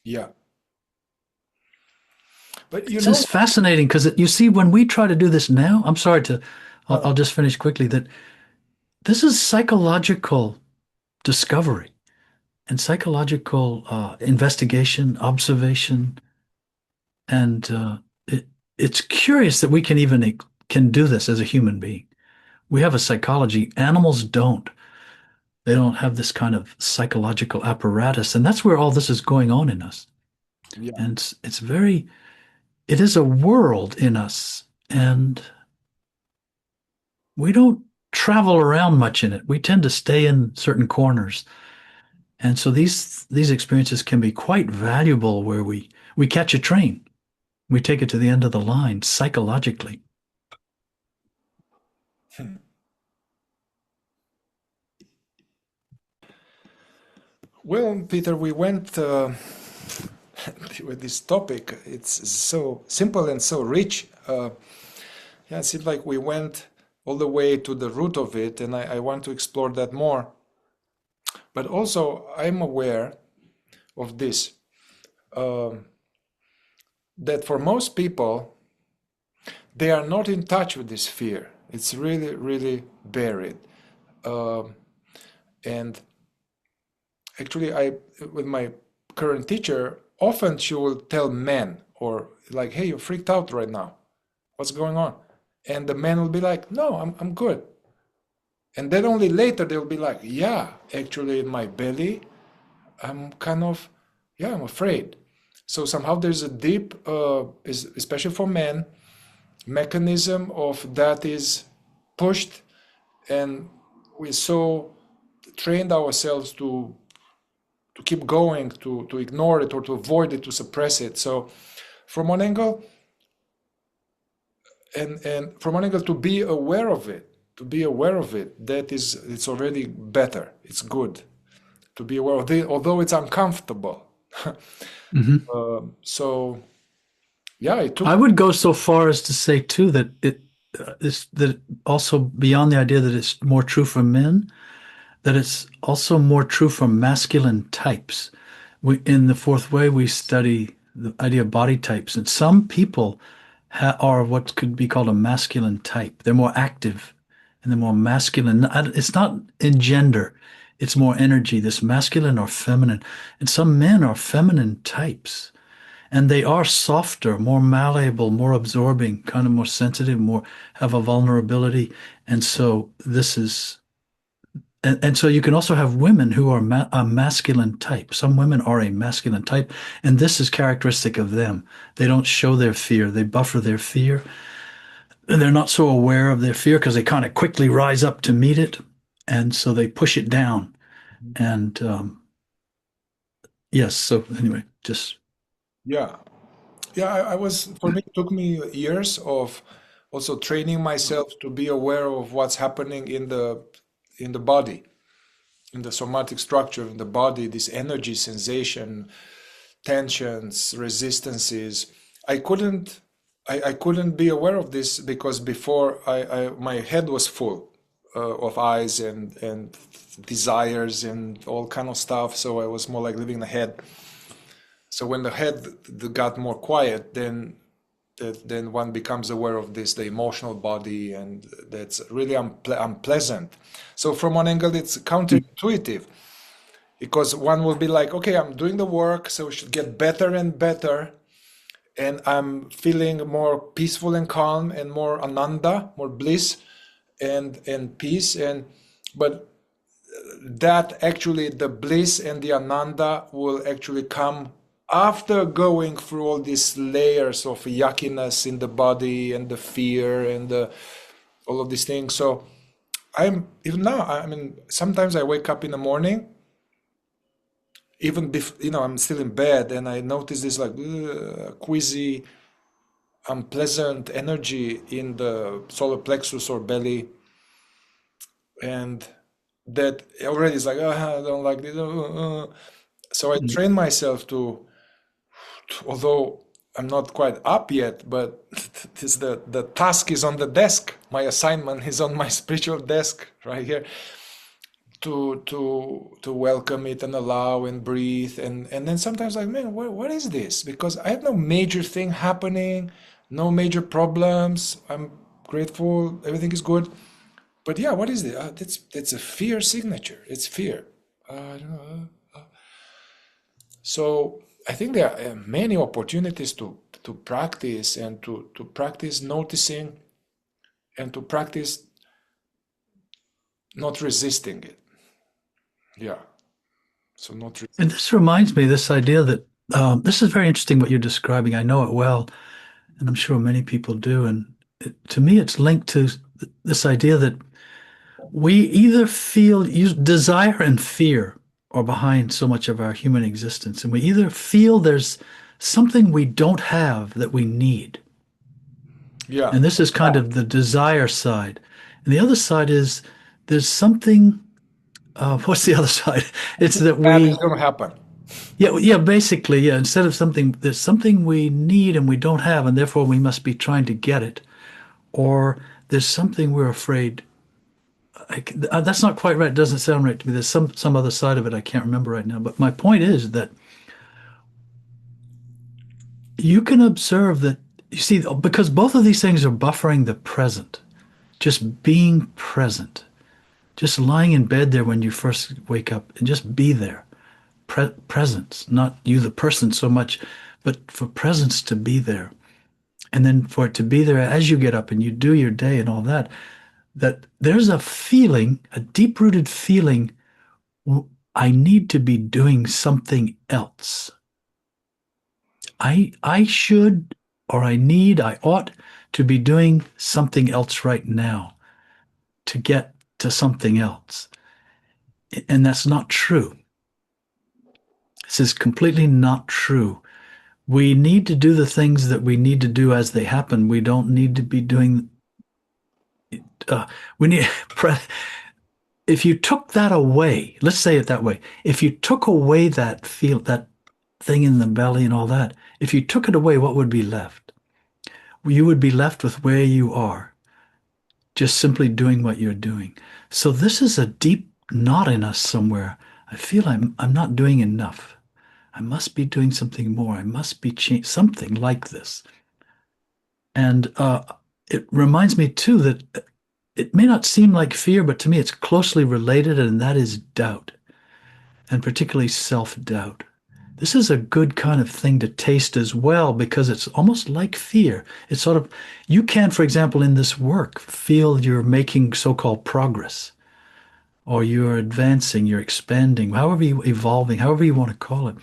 Yeah. But This is fascinating because you see, when we try to do this now, I'm sorry to, no, I'll no. just finish quickly that this is psychological discovery. and psychological investigation, observation, and it's curious that we can even can do this as a human being. We have a psychology. Animals don't. They don't have this kind of psychological apparatus, and that's where all this is going on in us. Yeah. And it's very, it is a world in us, and we don't travel around much in it. We tend to stay in certain corners. And so these experiences can be quite valuable where we catch a train. We take it to the end of the line psychologically. Well, Peter, we went with this topic. It's so simple and so rich. Yeah, it seems like we went all the way to the root of it, and I want to explore that more. But also, I'm aware of this, um, that for most people, they are not in touch with this fear. It's really, really buried. Um, and actually, with my current teacher, often she will tell men, or like, hey, you're freaked out right now. What's going on? And the man will be like, no, I'm good. And then only later they'll be like, yeah, actually in my belly, I'm kind of, yeah, I'm afraid. So somehow there's a deep, especially for men, mechanism of that is pushed, and we so trained ourselves to keep going, to ignore it or to avoid it, to suppress it. So from one angle, and from one angle, to be aware of it, that is, it's already better. It's good to be aware of it, although it's uncomfortable. Mhm. So yeah, it took. I would go so far as to say too that it is that also beyond the idea that it's more true for men, that it's also more true for masculine types. In the fourth way, we study the idea of body types, and some people are what could be called a masculine type. They're more active and they're more masculine. It's not in gender, it's more energy, this masculine or feminine. And some men are feminine types, and they are softer, more malleable, more absorbing, kind of more sensitive, more have a vulnerability. And so this is and so you can also have women who are a masculine type. Some women are a masculine type, and this is characteristic of them. They don't show their fear. They buffer their fear. And they're not so aware of their fear because they kind of quickly rise up to meet it. And so they push it down. And yes, so anyway, just Yeah, yeah. I was, for me, it took me years of also training myself to be aware of what's happening in the body, in the somatic structure in the body, this energy, sensation, tensions, resistances. I couldn't I couldn't be aware of this because before my head was full of eyes and desires and all kind of stuff. So I was more like living in the head. So when the head got more quiet, then one becomes aware of this, the emotional body, and that's really unpleasant. So from one angle, it's counterintuitive because one will be like, okay, I'm doing the work, so it should get better and better, and I'm feeling more peaceful and calm and more ananda, more bliss and peace, and but that actually the bliss and the ananda will actually come after going through all these layers of yuckiness in the body and the fear and all of these things. So I'm even now, I mean, sometimes I wake up in the morning, even I'm still in bed, and I notice this like queasy, unpleasant energy in the solar plexus or belly, and that already is like, I don't like this. So I train myself although I'm not quite up yet, but this the task is on the desk. My assignment is on my spiritual desk right here to welcome it and allow and breathe, and then sometimes like, man, what is this? Because I have no major thing happening, no major problems. I'm grateful, everything is good. But yeah, what is it? That's a fear signature. It's fear. I don't know. So I think there are many opportunities to practice and to practice noticing and to practice not resisting it. Yeah. So not And this reminds me, this idea that this is very interesting what you're describing. I know it well, and I'm sure many people do. And to me, it's linked to this idea that we either feel desire and fear are behind so much of our human existence, and we either feel there's something we don't have that we need. yeah. And this is kind of the desire side. And the other side is there's something, what's the other side? It's that Bad is we, going to happen. yeah, basically, yeah, instead of something, there's something we need and we don't have, and therefore we must be trying to get it. Or there's something we're afraid. That's not quite right. It doesn't sound right to me. There's some other side of it I can't remember right now. But my point is that you can observe that, you see, because both of these things are buffering the present, just being present, just lying in bed there when you first wake up and just be there. Presence, not you, the person, so much, but for presence to be there. And then for it to be there as you get up and you do your day and all that, that there's a feeling, a deep rooted feeling, I need to be doing something else. I should, or I need, I ought to be doing something else right now to get to something else. And that's not true. This is completely not true. We need to do the things that we need to do as they happen. We don't need to be doing, uh, we need, if you took that away, let's say it that way, if you took away that thing in the belly and all that, if you took it away, what would be left? You would be left with where you are, just simply doing what you're doing. So this is a deep knot in us somewhere. I feel I'm not doing enough. I must be doing something more. I must be something like this. And it reminds me too that it may not seem like fear, but to me it's closely related, and that is doubt, and particularly self-doubt. This is a good kind of thing to taste as well because it's almost like fear. It's sort of, you can, for example, in this work, feel you're making so-called progress, or you're advancing, you're expanding, however you evolving, however you want to call it.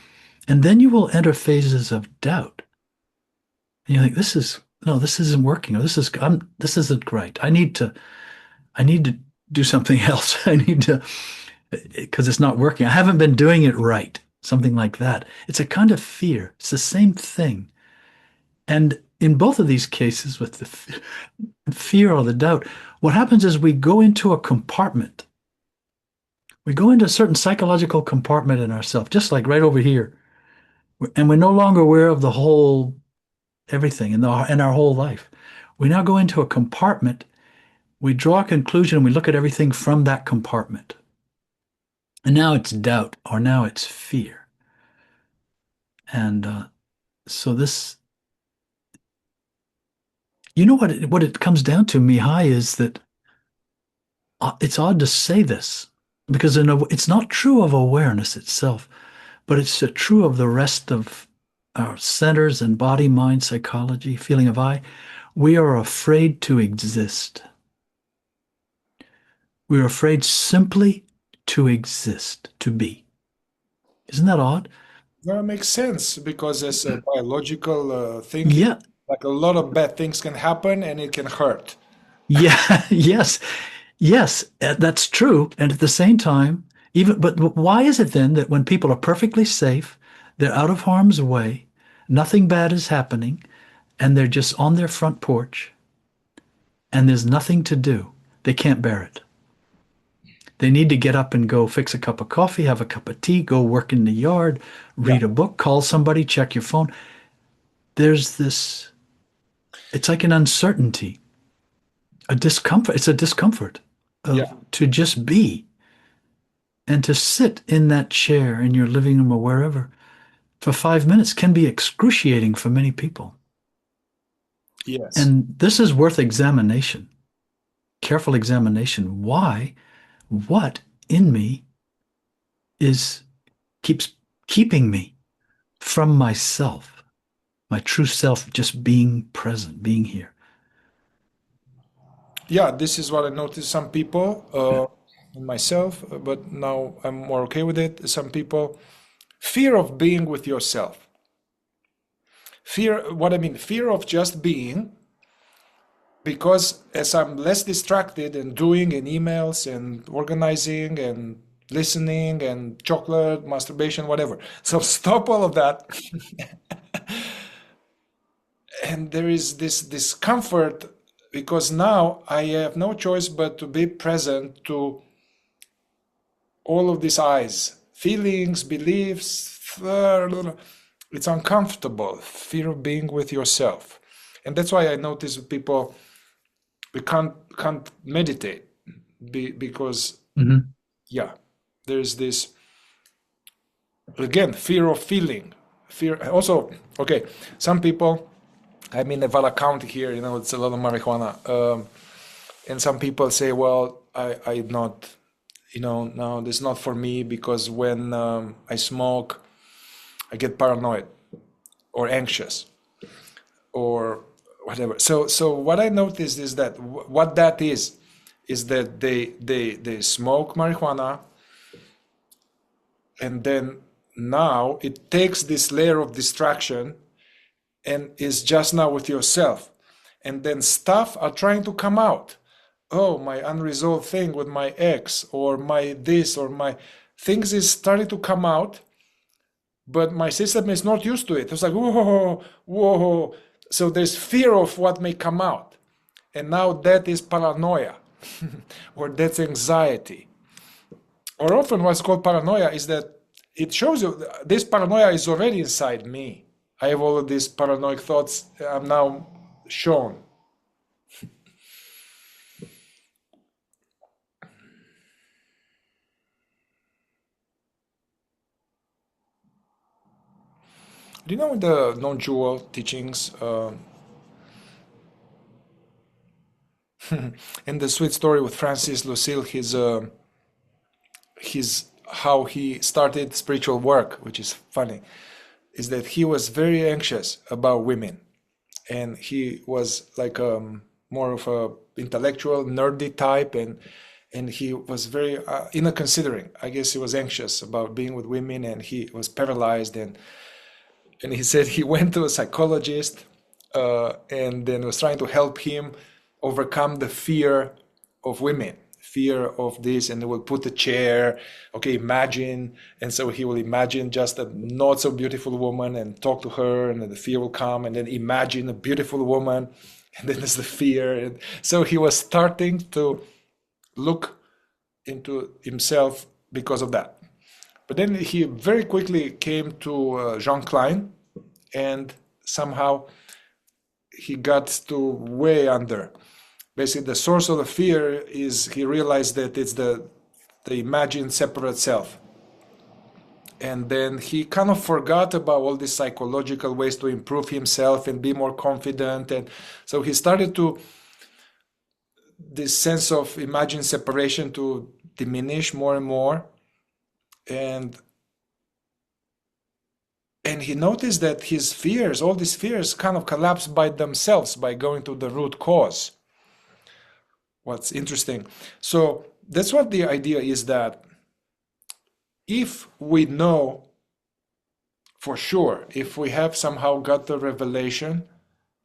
And then you will enter phases of doubt. And you think, no, this isn't working, or this isn't right. I need to do something else. I need to, because it's not working. I haven't been doing it right. Something like that. It's a kind of fear. It's the same thing. And in both of these cases, with the fear or the doubt, what happens is we go into a compartment. We go into a certain psychological compartment in ourselves, just like right over here. And we're no longer aware of the whole, everything in our whole life. We now go into a compartment. We draw a conclusion and we look at everything from that compartment. And now it's doubt, or now it's fear. And so this, you know what it comes down to, Mihai, is that it's odd to say this because it's not true of awareness itself, but it's true of the rest of our centers and body, mind, psychology, feeling of I. We are afraid to exist. We're afraid simply to exist, to be. Isn't that odd? That makes sense because as a biological thinking, Yeah, like a lot of bad things can happen and it can hurt. yeah, yes, yes, that's true. And at the same time, but why is it then that when people are perfectly safe, they're out of harm's way, nothing bad is happening, and they're just on their front porch, and there's nothing to do, they can't bear it. They need to get up and go fix a cup of coffee, have a cup of tea, go work in the yard, Yeah. read a book, call somebody, check your phone. There's this, it's like an uncertainty, a discomfort. It's a discomfort of Yeah. to just be and to sit in that chair in your living room or wherever for 5 minutes can be excruciating for many people. Yes. And this is worth examination, careful examination. Why? What in me is keeps keeping me? from myself, my true self, just being present, being here. Yeah, this is what I noticed. Some people, in myself, but now I'm more okay with it. Some people, fear of being with yourself. Fear, what I mean, fear of just being, because as I'm less distracted and doing and emails and organizing and listening and chocolate, masturbation, whatever. So stop all of that. And there is this discomfort because now I have no choice but to be present to all of these eyes, feelings, beliefs. It's uncomfortable, fear of being with yourself. And that's why I notice people, we can't meditate because, yeah, there's this, again, fear of feeling. Fear also, okay, some people, I'm in Nevada County here, it's a lot of marijuana. And some people say, well, I not, no, this is not for me because when I smoke, I get paranoid or anxious or whatever. So what I noticed is that what that is that they smoke marijuana, and then now it takes this layer of distraction and is just now with yourself, and then stuff are trying to come out. Oh, my unresolved thing with my ex, or my this, or my things is starting to come out, but my system is not used to it. It's like, whoa, whoa. So there's fear of what may come out. And now that is paranoia, or that's anxiety. Or often what's called paranoia is that it shows you this paranoia is already inside me. I have all of these paranoid thoughts. I'm now shown. Do you know the non-dual teachings? In the sweet story with Francis Lucille, his how he started spiritual work, which is funny, is that he was very anxious about women, and he was like more of a intellectual, nerdy type, and he was very inconsiderate. I guess he was anxious about being with women, and he was paralyzed, and he said he went to a psychologist, and then was trying to help him overcome the fear of women, fear of this, and they will put a chair, okay, imagine, and so he will imagine just a not so beautiful woman and talk to her, and then the fear will come, and then imagine a beautiful woman, and then there's the fear. And so he was starting to look into himself because of that. But then he very quickly came to Jean Klein, and somehow he got to way under. Basically, the source of the fear is he realized that it's the imagined separate self. And then he kind of forgot about all these psychological ways to improve himself and be more confident. And so he started to, this sense of imagined separation to diminish more and more. And he noticed that his fears, all these fears, kind of collapsed by themselves by going to the root cause. What's interesting. So that's what the idea is, that if we know for sure, if we have somehow got the revelation,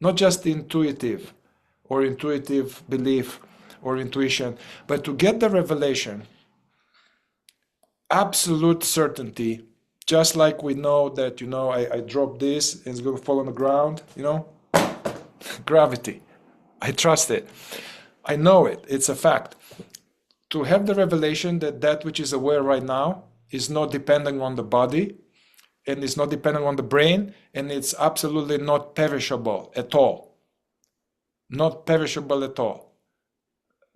not just intuitive or intuitive belief or intuition, but to get the revelation, absolute certainty, just like we know that, I drop this and it's going to fall on the ground, gravity. I trust it. I know it. It's a fact. To have the revelation that that which is aware right now is not dependent on the body, and it's not dependent on the brain, and it's absolutely not perishable at all. Not perishable at all.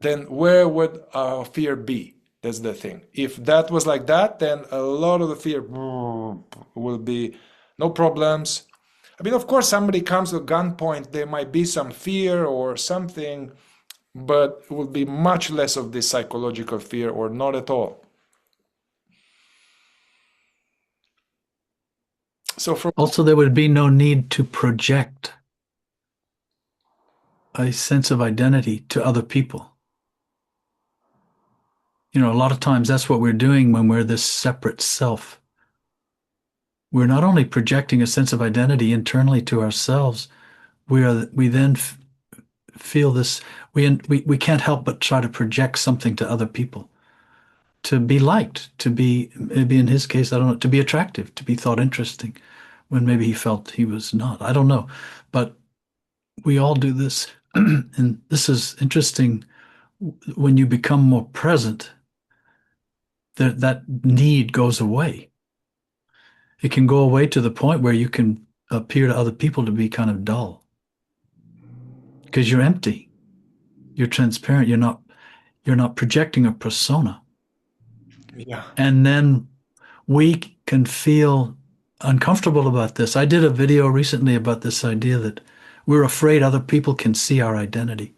Then where would our fear be? That's the thing. If that was like that, then a lot of the fear will be no problems. I mean, of course, somebody comes to gunpoint, there might be some fear or something, but it will be much less of this psychological fear, or not at all. So from Also, there would be no need to project a sense of identity to other people. You know, a lot of times that's what we're doing when we're this separate self. We're not only projecting a sense of identity internally to ourselves, we then feel this, we can't help but try to project something to other people, to be liked, to be, maybe in his case, I don't know, to be attractive, to be thought interesting, when maybe he felt he was not. I don't know. But we all do this. And this is interesting. When you become more present, that need goes away. It can go away to the point where you can appear to other people to be kind of dull because you're empty. You're transparent. You're not projecting a persona. yeah, And then we can feel uncomfortable about this. I did a video recently about this idea that we're afraid other people can see our identity.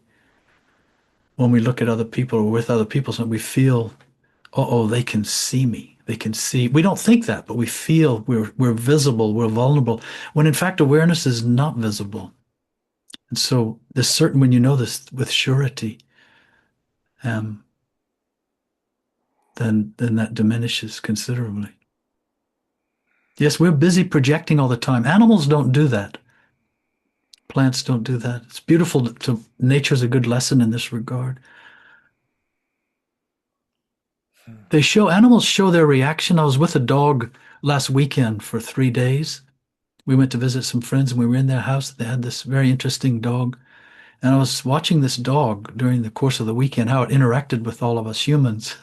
When we look at other people or with other people, so we feel, oh, they can see me. They can see. We don't think that, but we feel we're visible, we're vulnerable, when in fact awareness is not visible. And so there's certain, when you know this with surety, um, then that diminishes considerably. Yes, we're busy projecting all the time. Animals don't do that. Plants don't do that. It's beautiful nature's a good lesson in this regard. Animals show their reaction. I was with a dog last weekend for 3 days. We went to visit some friends and we were in their house. They had this very interesting dog. And I was watching this dog during the course of the weekend, how it interacted with all of us humans.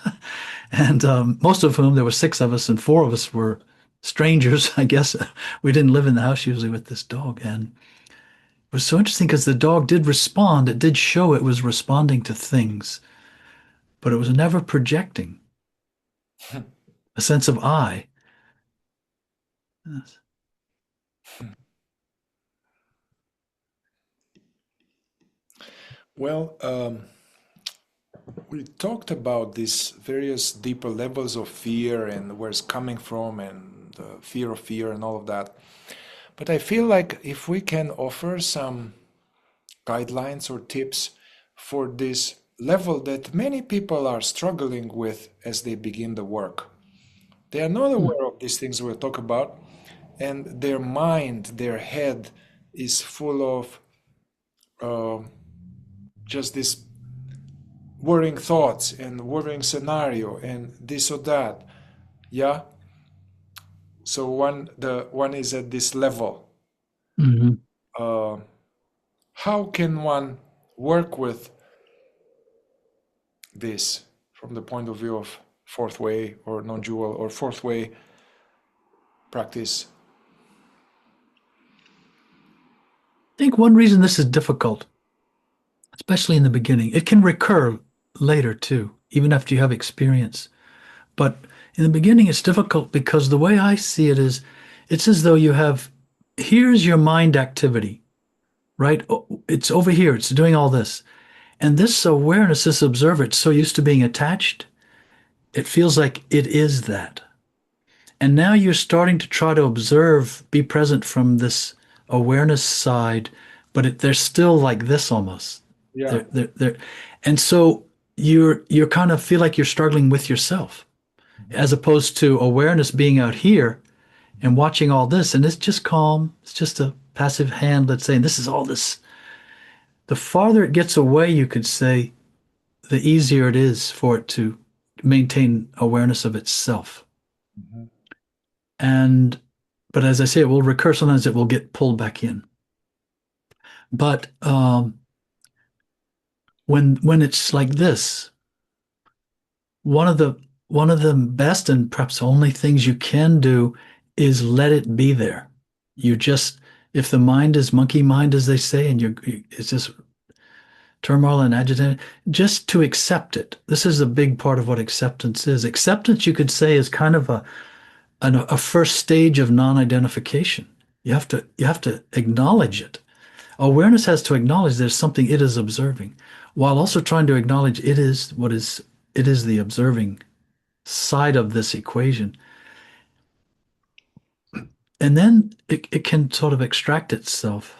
And most of whom, there were 6 of us, and 4 of us were strangers, I guess. We didn't live in the house usually with this dog. And it was so interesting because the dog did respond. It did show it was responding to things, but it was never projecting a sense of I. Yes. well, we talked about these various deeper levels of fear and where it's coming from and the fear of fear and all of that. But I feel like if we can offer some guidelines or tips for this level that many people are struggling with as they begin the work. They are not Hmm. aware of these things we'll talk about, and their mind, their head is full of just this worrying thoughts and worrying scenario and this or that. Yeah. So the one is at this level. Hmm. Uh, how can one work with this from the point of view of fourth way or non-dual or fourth way practice? I think one reason this is difficult, especially in the beginning, it can recur later too, even after you have experience. But in the beginning, it's difficult because the way I see it is, it's as though you have, here's your mind activity, right? It's over here, it's doing all this. And this awareness, this observer, it's so used to being attached, it feels like it is that. And now you're starting to try to observe, be present from this awareness side, but they're still like this almost. Yeah. They're, and so you're kind of feel like you're struggling with yourself, as opposed to awareness being out here and watching all this, and it's just calm. It's just a passive hand, let's say, and this is all this. The farther it gets away, you could say, the easier it is for it to maintain awareness of itself. Mhm. And but as I say, it will recur. Sometimes it will get pulled back in. But when it's like this, one of the one of the best and perhaps only things you can do is let it be there. You just, if the mind is monkey mind, as they say, and it's just turmoil and agitation, just to accept it. This is a big part of what acceptance is. Acceptance, you could say, is kind of a first stage of non-identification. You have to acknowledge it. Awareness has to acknowledge there's something it is observing, while also trying to acknowledge it is the observing side of this equation. And then it can sort of extract itself.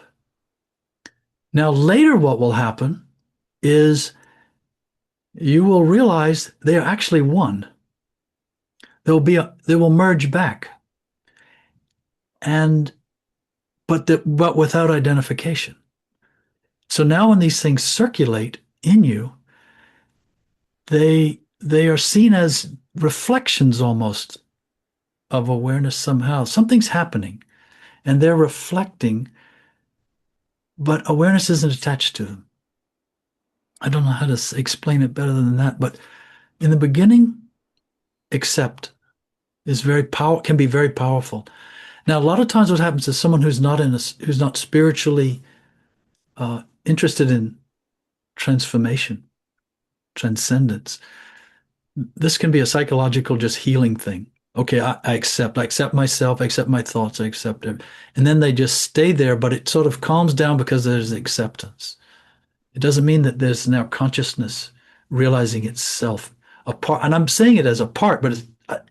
Now, later, what will happen is you will realize they are actually one. They will merge back, and but without identification. So now when these things circulate in you, they are seen as reflections almost of awareness somehow. Something's happening and they're reflecting, but awareness isn't attached to them. I don't know how to explain it better than that, but in the beginning, accept is can be very powerful. Now, a lot of times what happens is someone who's not spiritually interested in transformation, transcendence, this can be a psychological just healing thing. Okay, I accept myself, I accept my thoughts, I accept it. And then they just stay there, but it sort of calms down because there's acceptance. It doesn't mean that there's now consciousness realizing itself apart. And I'm saying it as a part, but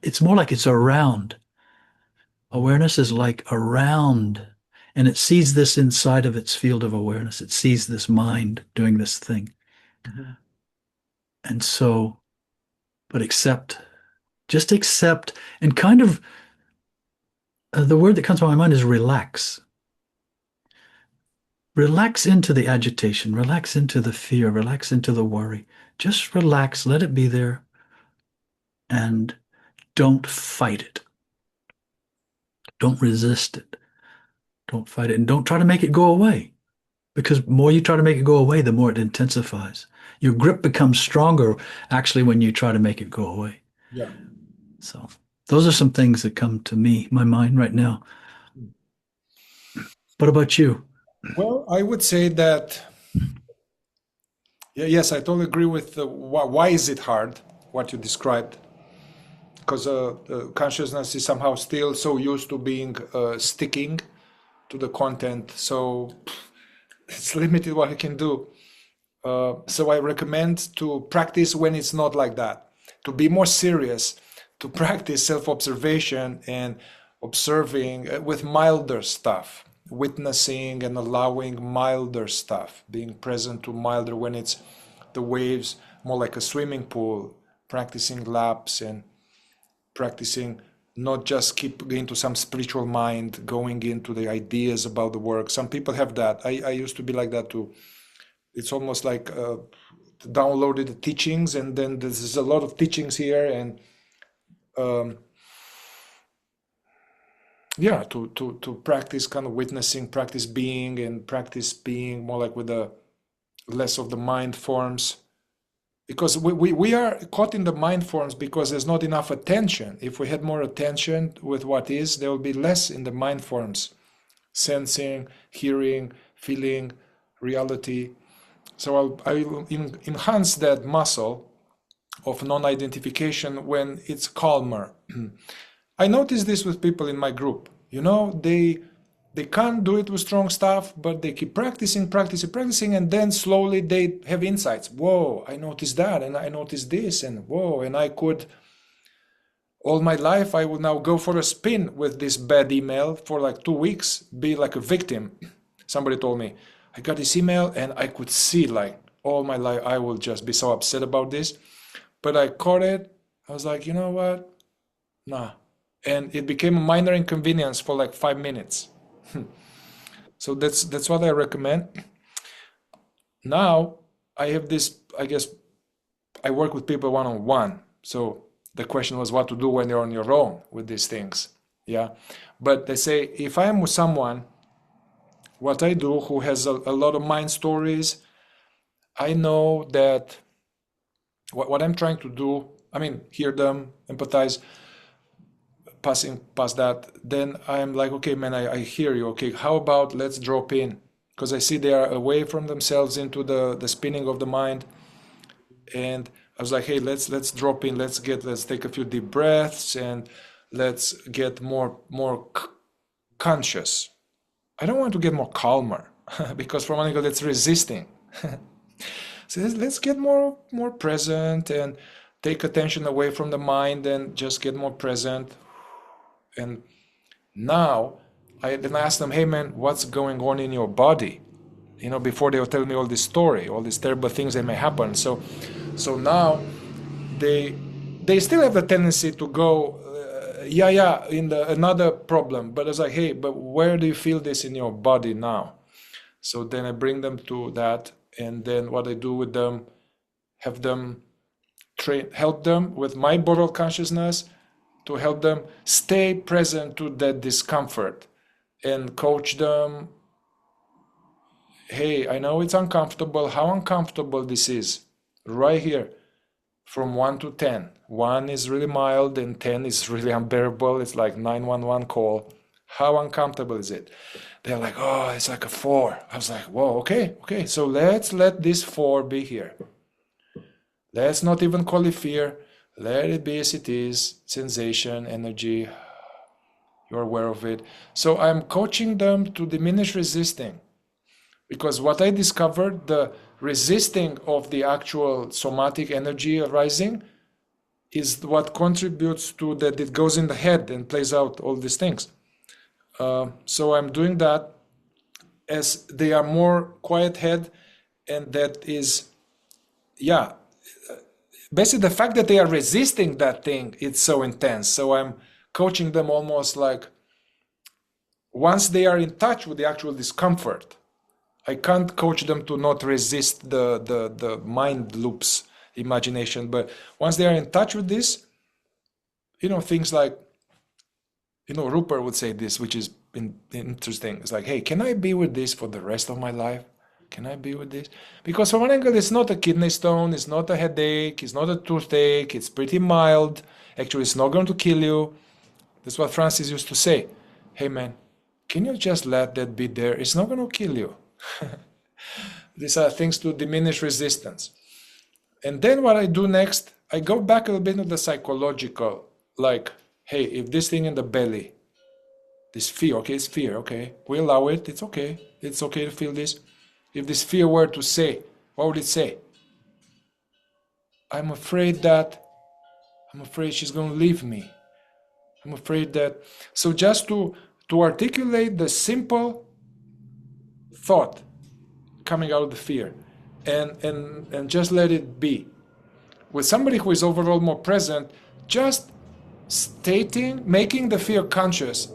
it's more like it's around. Awareness is like around, and it sees this inside of its field of awareness. It sees this mind doing this thing. Mm-hmm. And so, but just accept, and kind of the word that comes to my mind is relax. Relax into the agitation, relax into the fear, relax into the worry. Just relax, let it be there, and don't fight it. Don't resist it. Don't fight it, and don't try to make it go away. Because the more you try to make it go away, the more it intensifies. Your grip becomes stronger actually when you try to make it go away. Yeah. So those are some things that come to me, my mind right now. What about you? Well, I would say that, yes, I totally agree with why is it hard, what you described, because consciousness is somehow still so used to being sticking to the content, so it's limited what I can do. So I recommend to practice when it's not like that, to be more serious, to practice self-observation and observing with milder stuff, witnessing and allowing milder stuff, being present to milder when it's the waves, more like a swimming pool, practicing laps and practicing not just keep into some spiritual mind, going into the ideas about the work. Some people have that. I used to be like that too. It's almost like downloaded the teachings, and then there's a lot of teachings here, and yeah, to practice kind of witnessing, practice being, and practice being more like with the less of the mind forms, because we are caught in the mind forms because there's not enough attention. If we had more attention with what is, there will be less in the mind forms, sensing, hearing, feeling, reality. So I will enhance that muscle of non-identification when it's calmer. I notice this with people in my group. You know, they can't do it with strong stuff, but they keep practicing, and then slowly they have insights. Whoa, I noticed that, and I noticed this, and whoa, and I could, all my life, I would now go for a spin with this bad email for like 2 weeks, be like a victim. Somebody told me, I got this email, and I could see like all my life, I will just be so upset about this. But I caught it. I was like, you know what? Nah. And it became a minor inconvenience for like 5 minutes. So that's what I recommend. Now I have this, I guess I work with people one-on-one. So the question was what to do when you're on your own with these things. Yeah. But they say if I am with someone, what I do who has a lot of mind stories, I know that what I'm trying to do, I mean, hear them, empathize, passing past that, then I'm like, okay, man, I hear you. Okay, how about let's drop in? Because I see they are away from themselves into the spinning of the mind. And I was like, hey, let's drop in, let's take a few deep breaths and let's get more conscious. I don't want to get more calmer because from one angle that's resisting. So let's get more present and take attention away from the mind and just get more present. And now Then I asked them, hey man, what's going on in your body? Before they were telling me all this story, all these terrible things that may happen. So now they they still have the tendency to go, yeah, in the another problem. But it's like, hey, but where do you feel this in your body now? So then I bring them to that, and then what I do with them, have them help them with my borrowed consciousness to help them stay present to that discomfort and coach them. Hey, I know it's uncomfortable. How uncomfortable this is right here from 1 to 10. 1 is really mild and 10 is really unbearable. It's like 911 call. How uncomfortable is it? They're like, oh, it's like a 4. I was like, whoa, okay. So let's let this 4 be here. Let's not even call it fear. Let it be as it is, sensation, energy. You're aware of it. So I'm coaching them to diminish resisting. Because what I discovered, the resisting of the actual somatic energy arising is what contributes to that it goes in the head and plays out all these things. So I'm doing that as they are more quiet head, and that is, yeah, basically the fact that they are resisting that thing, it's so intense. So I'm coaching them almost like once they are in touch with the actual discomfort. I can't coach them to not resist the mind loops, imagination, but once they are in touch with this, things like, Rupert would say this, which is interesting. It's like, hey, can I be with this for the rest of my life? Can I be with this? Because from one angle, it's not a kidney stone, it's not a headache, it's not a toothache, it's pretty mild. Actually, it's not going to kill you. That's what Francis used to say. Hey, man, can you just let that be there? It's not going to kill you. These are things to diminish resistance. And then what I do next, I go back a little bit to the psychological, like, hey, if this thing in the belly, this fear, okay, it's fear, okay, we allow it, it's okay to feel this. If this fear were to say, what would it say? I'm afraid she's going to leave me. I'm afraid that. So just to articulate the simple thought coming out of the fear and just let it be. With somebody who is overall more present, just stating, making the fear conscious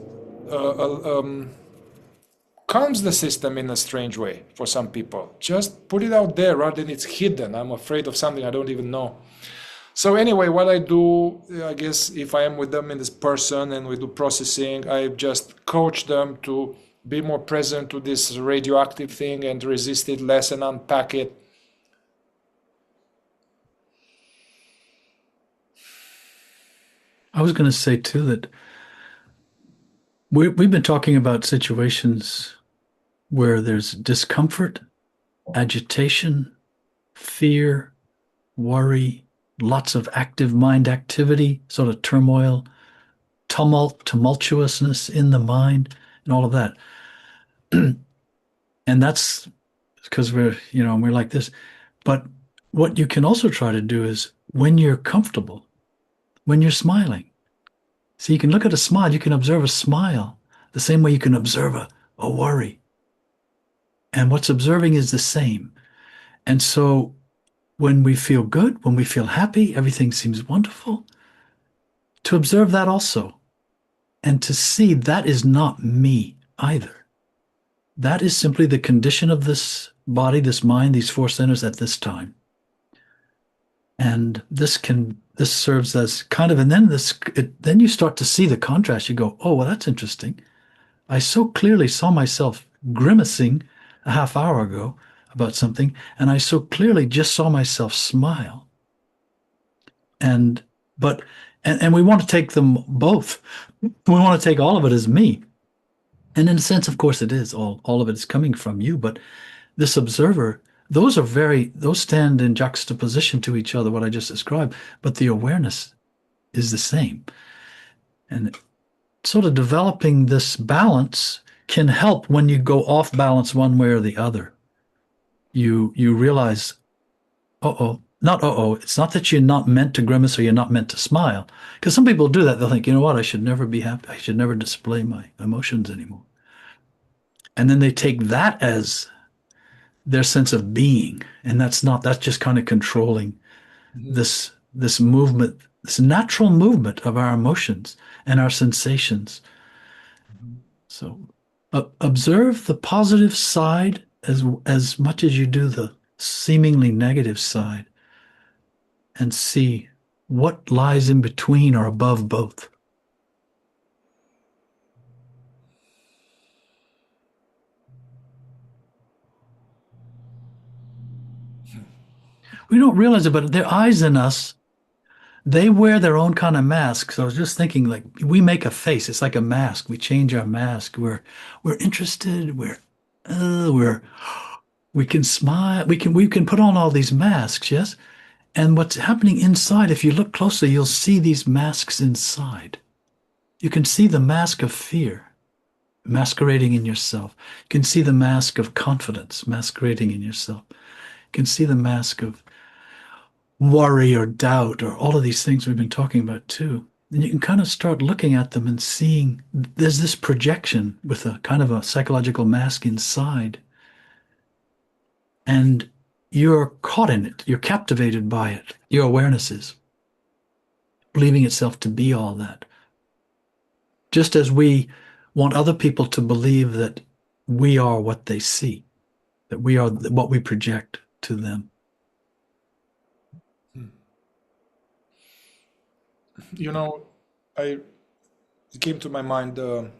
calms the system in a strange way for some people. Just put it out there rather than it's hidden. I'm afraid of something I don't even know. So anyway, what I do, I guess if I am with them in this person and we do processing, I just coach them to be more present to this radioactive thing and resist it less and unpack it. I was going to say too that we've been talking about situations where there's discomfort, agitation, fear, worry, lots of active mind activity, sort of turmoil, tumultuousness in the mind, and all of that. And that's because we're like this. But what you can also try to do is when you're comfortable, when you're smiling. So you can look at a smile, you can observe a smile the same way you can observe a worry. And what's observing is the same. And so when we feel good, when we feel happy, everything seems wonderful, to observe that also. And to see that is not me either. That is simply the condition of this body, this mind, these 4 centers at this time. And this serves as kind of, and then you start to see the contrast. You go, oh, well, that's interesting. I so clearly saw myself grimacing a half hour ago about something, and I so clearly just saw myself smile. And we want to take them both. We want to take all of it as me. And in a sense, of course, it is. All of it is coming from you. But this observer, those stand in juxtaposition to each other, what I just described, but the awareness is the same. And sort of developing this balance can help when you go off balance one way or the other. You realize, it's not that you're not meant to grimace or you're not meant to smile. Because some people do that. They'll think, you know what, I should never be happy. I should never display my emotions anymore. And then they take that as their sense of being. And that's just kind of controlling Mhm. this movement, this natural movement of our emotions and our sensations. Mhm. So observe the positive side as much as you do the seemingly negative side and see what lies in between or above both. We don't realize it, but their eyes in us, they wear their own kind of mask. So I was just thinking, like, we make a face. It's like a mask. We change our mask. We're interested. We're we can smile. We can put on all these masks, yes. And what's happening inside, if you look closely, you'll see these masks inside. You can see the mask of fear masquerading in yourself. You can see the mask of confidence masquerading in yourself. You can see the mask of worry or doubt or all of these things we've been talking about too. And you can kind of start looking at them and seeing there's this projection with a kind of a psychological mask inside. And you're caught in it. You're captivated by it. Your awareness is believing itself to be all that. Just as we want other people to believe that we are what they see, that we are what we project to them. Hmm. You know, I it came to my mind. There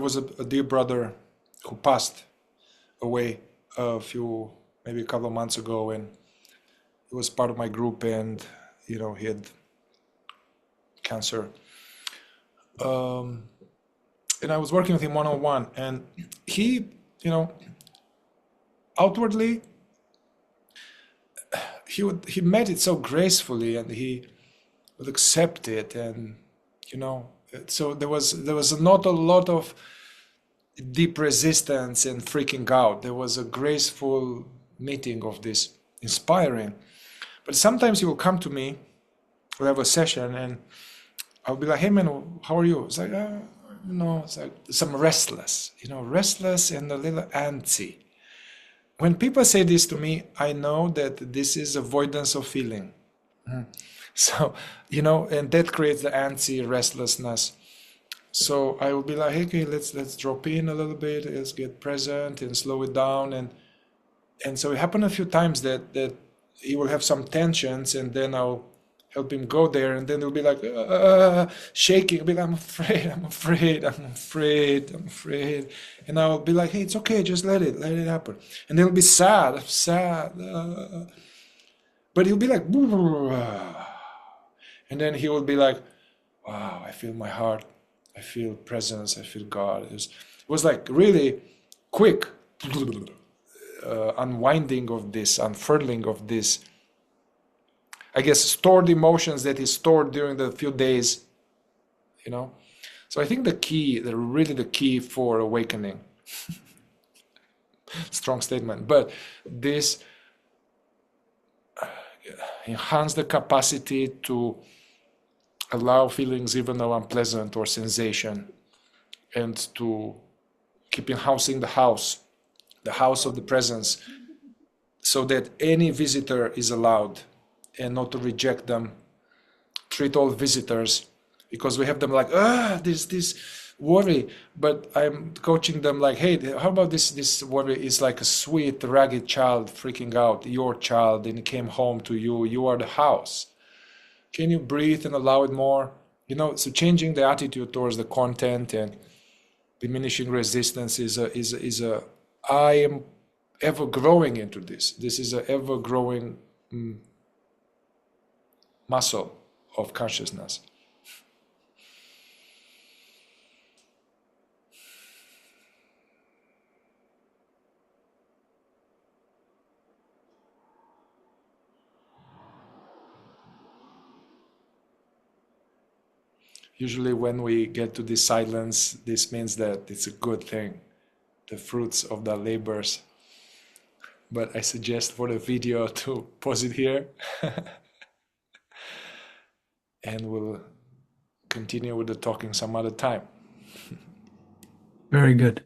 was a dear brother who passed away maybe a couple of months ago, and he was part of my group, and he had cancer. Um, and I was working with him one on one, and he, you know, outwardly he met it so gracefully, and he would accept it, and so there was not a lot of deep resistance and freaking out. There was a graceful meeting of this, inspiring. But sometimes he will come to me, we'll have a session, and I'll be like, "Hey man, how are you?" It's like, it's like some restless and a little antsy. When people say this to me, I know that this is avoidance of feeling. So, and that creates the antsy restlessness. So I will be like, "Hey, okay, let's drop in a little bit, let's get present and slow it down." And so it happened a few times that he will have some tensions, and then I'll help him go there, and then he'll be like shaking. He'll be like, I'm afraid. And I'll be like, "Hey, it's okay, just let it happen." And then he'll be sad. But he'll be like, and then he will be like, "Wow, I feel my heart, I feel presence, I feel God." It was like really quick unwinding of this, unfurling of this, I guess, stored emotions that is stored during the few days, you know. So I think the key for awakening, strong statement, but this enhance the capacity to allow feelings, even though unpleasant or sensation, and to keep in housing the house of the presence, so that any visitor is allowed, and not to reject them. Treat all visitors, because we have them like, this worry, but I'm coaching them like, "Hey, how about this worry is like a sweet ragged child freaking out, your child, and it came home to you. You are the house. Can you breathe and allow it more?" So changing the attitude towards the content and diminishing resistance is a I am ever growing into this. This is a ever growing muscle of consciousness. Usually when we get to this silence, this means that it's a good thing, the fruits of the labors. But I suggest for the video to pause it here and we'll continue with the talking some other time. Very good.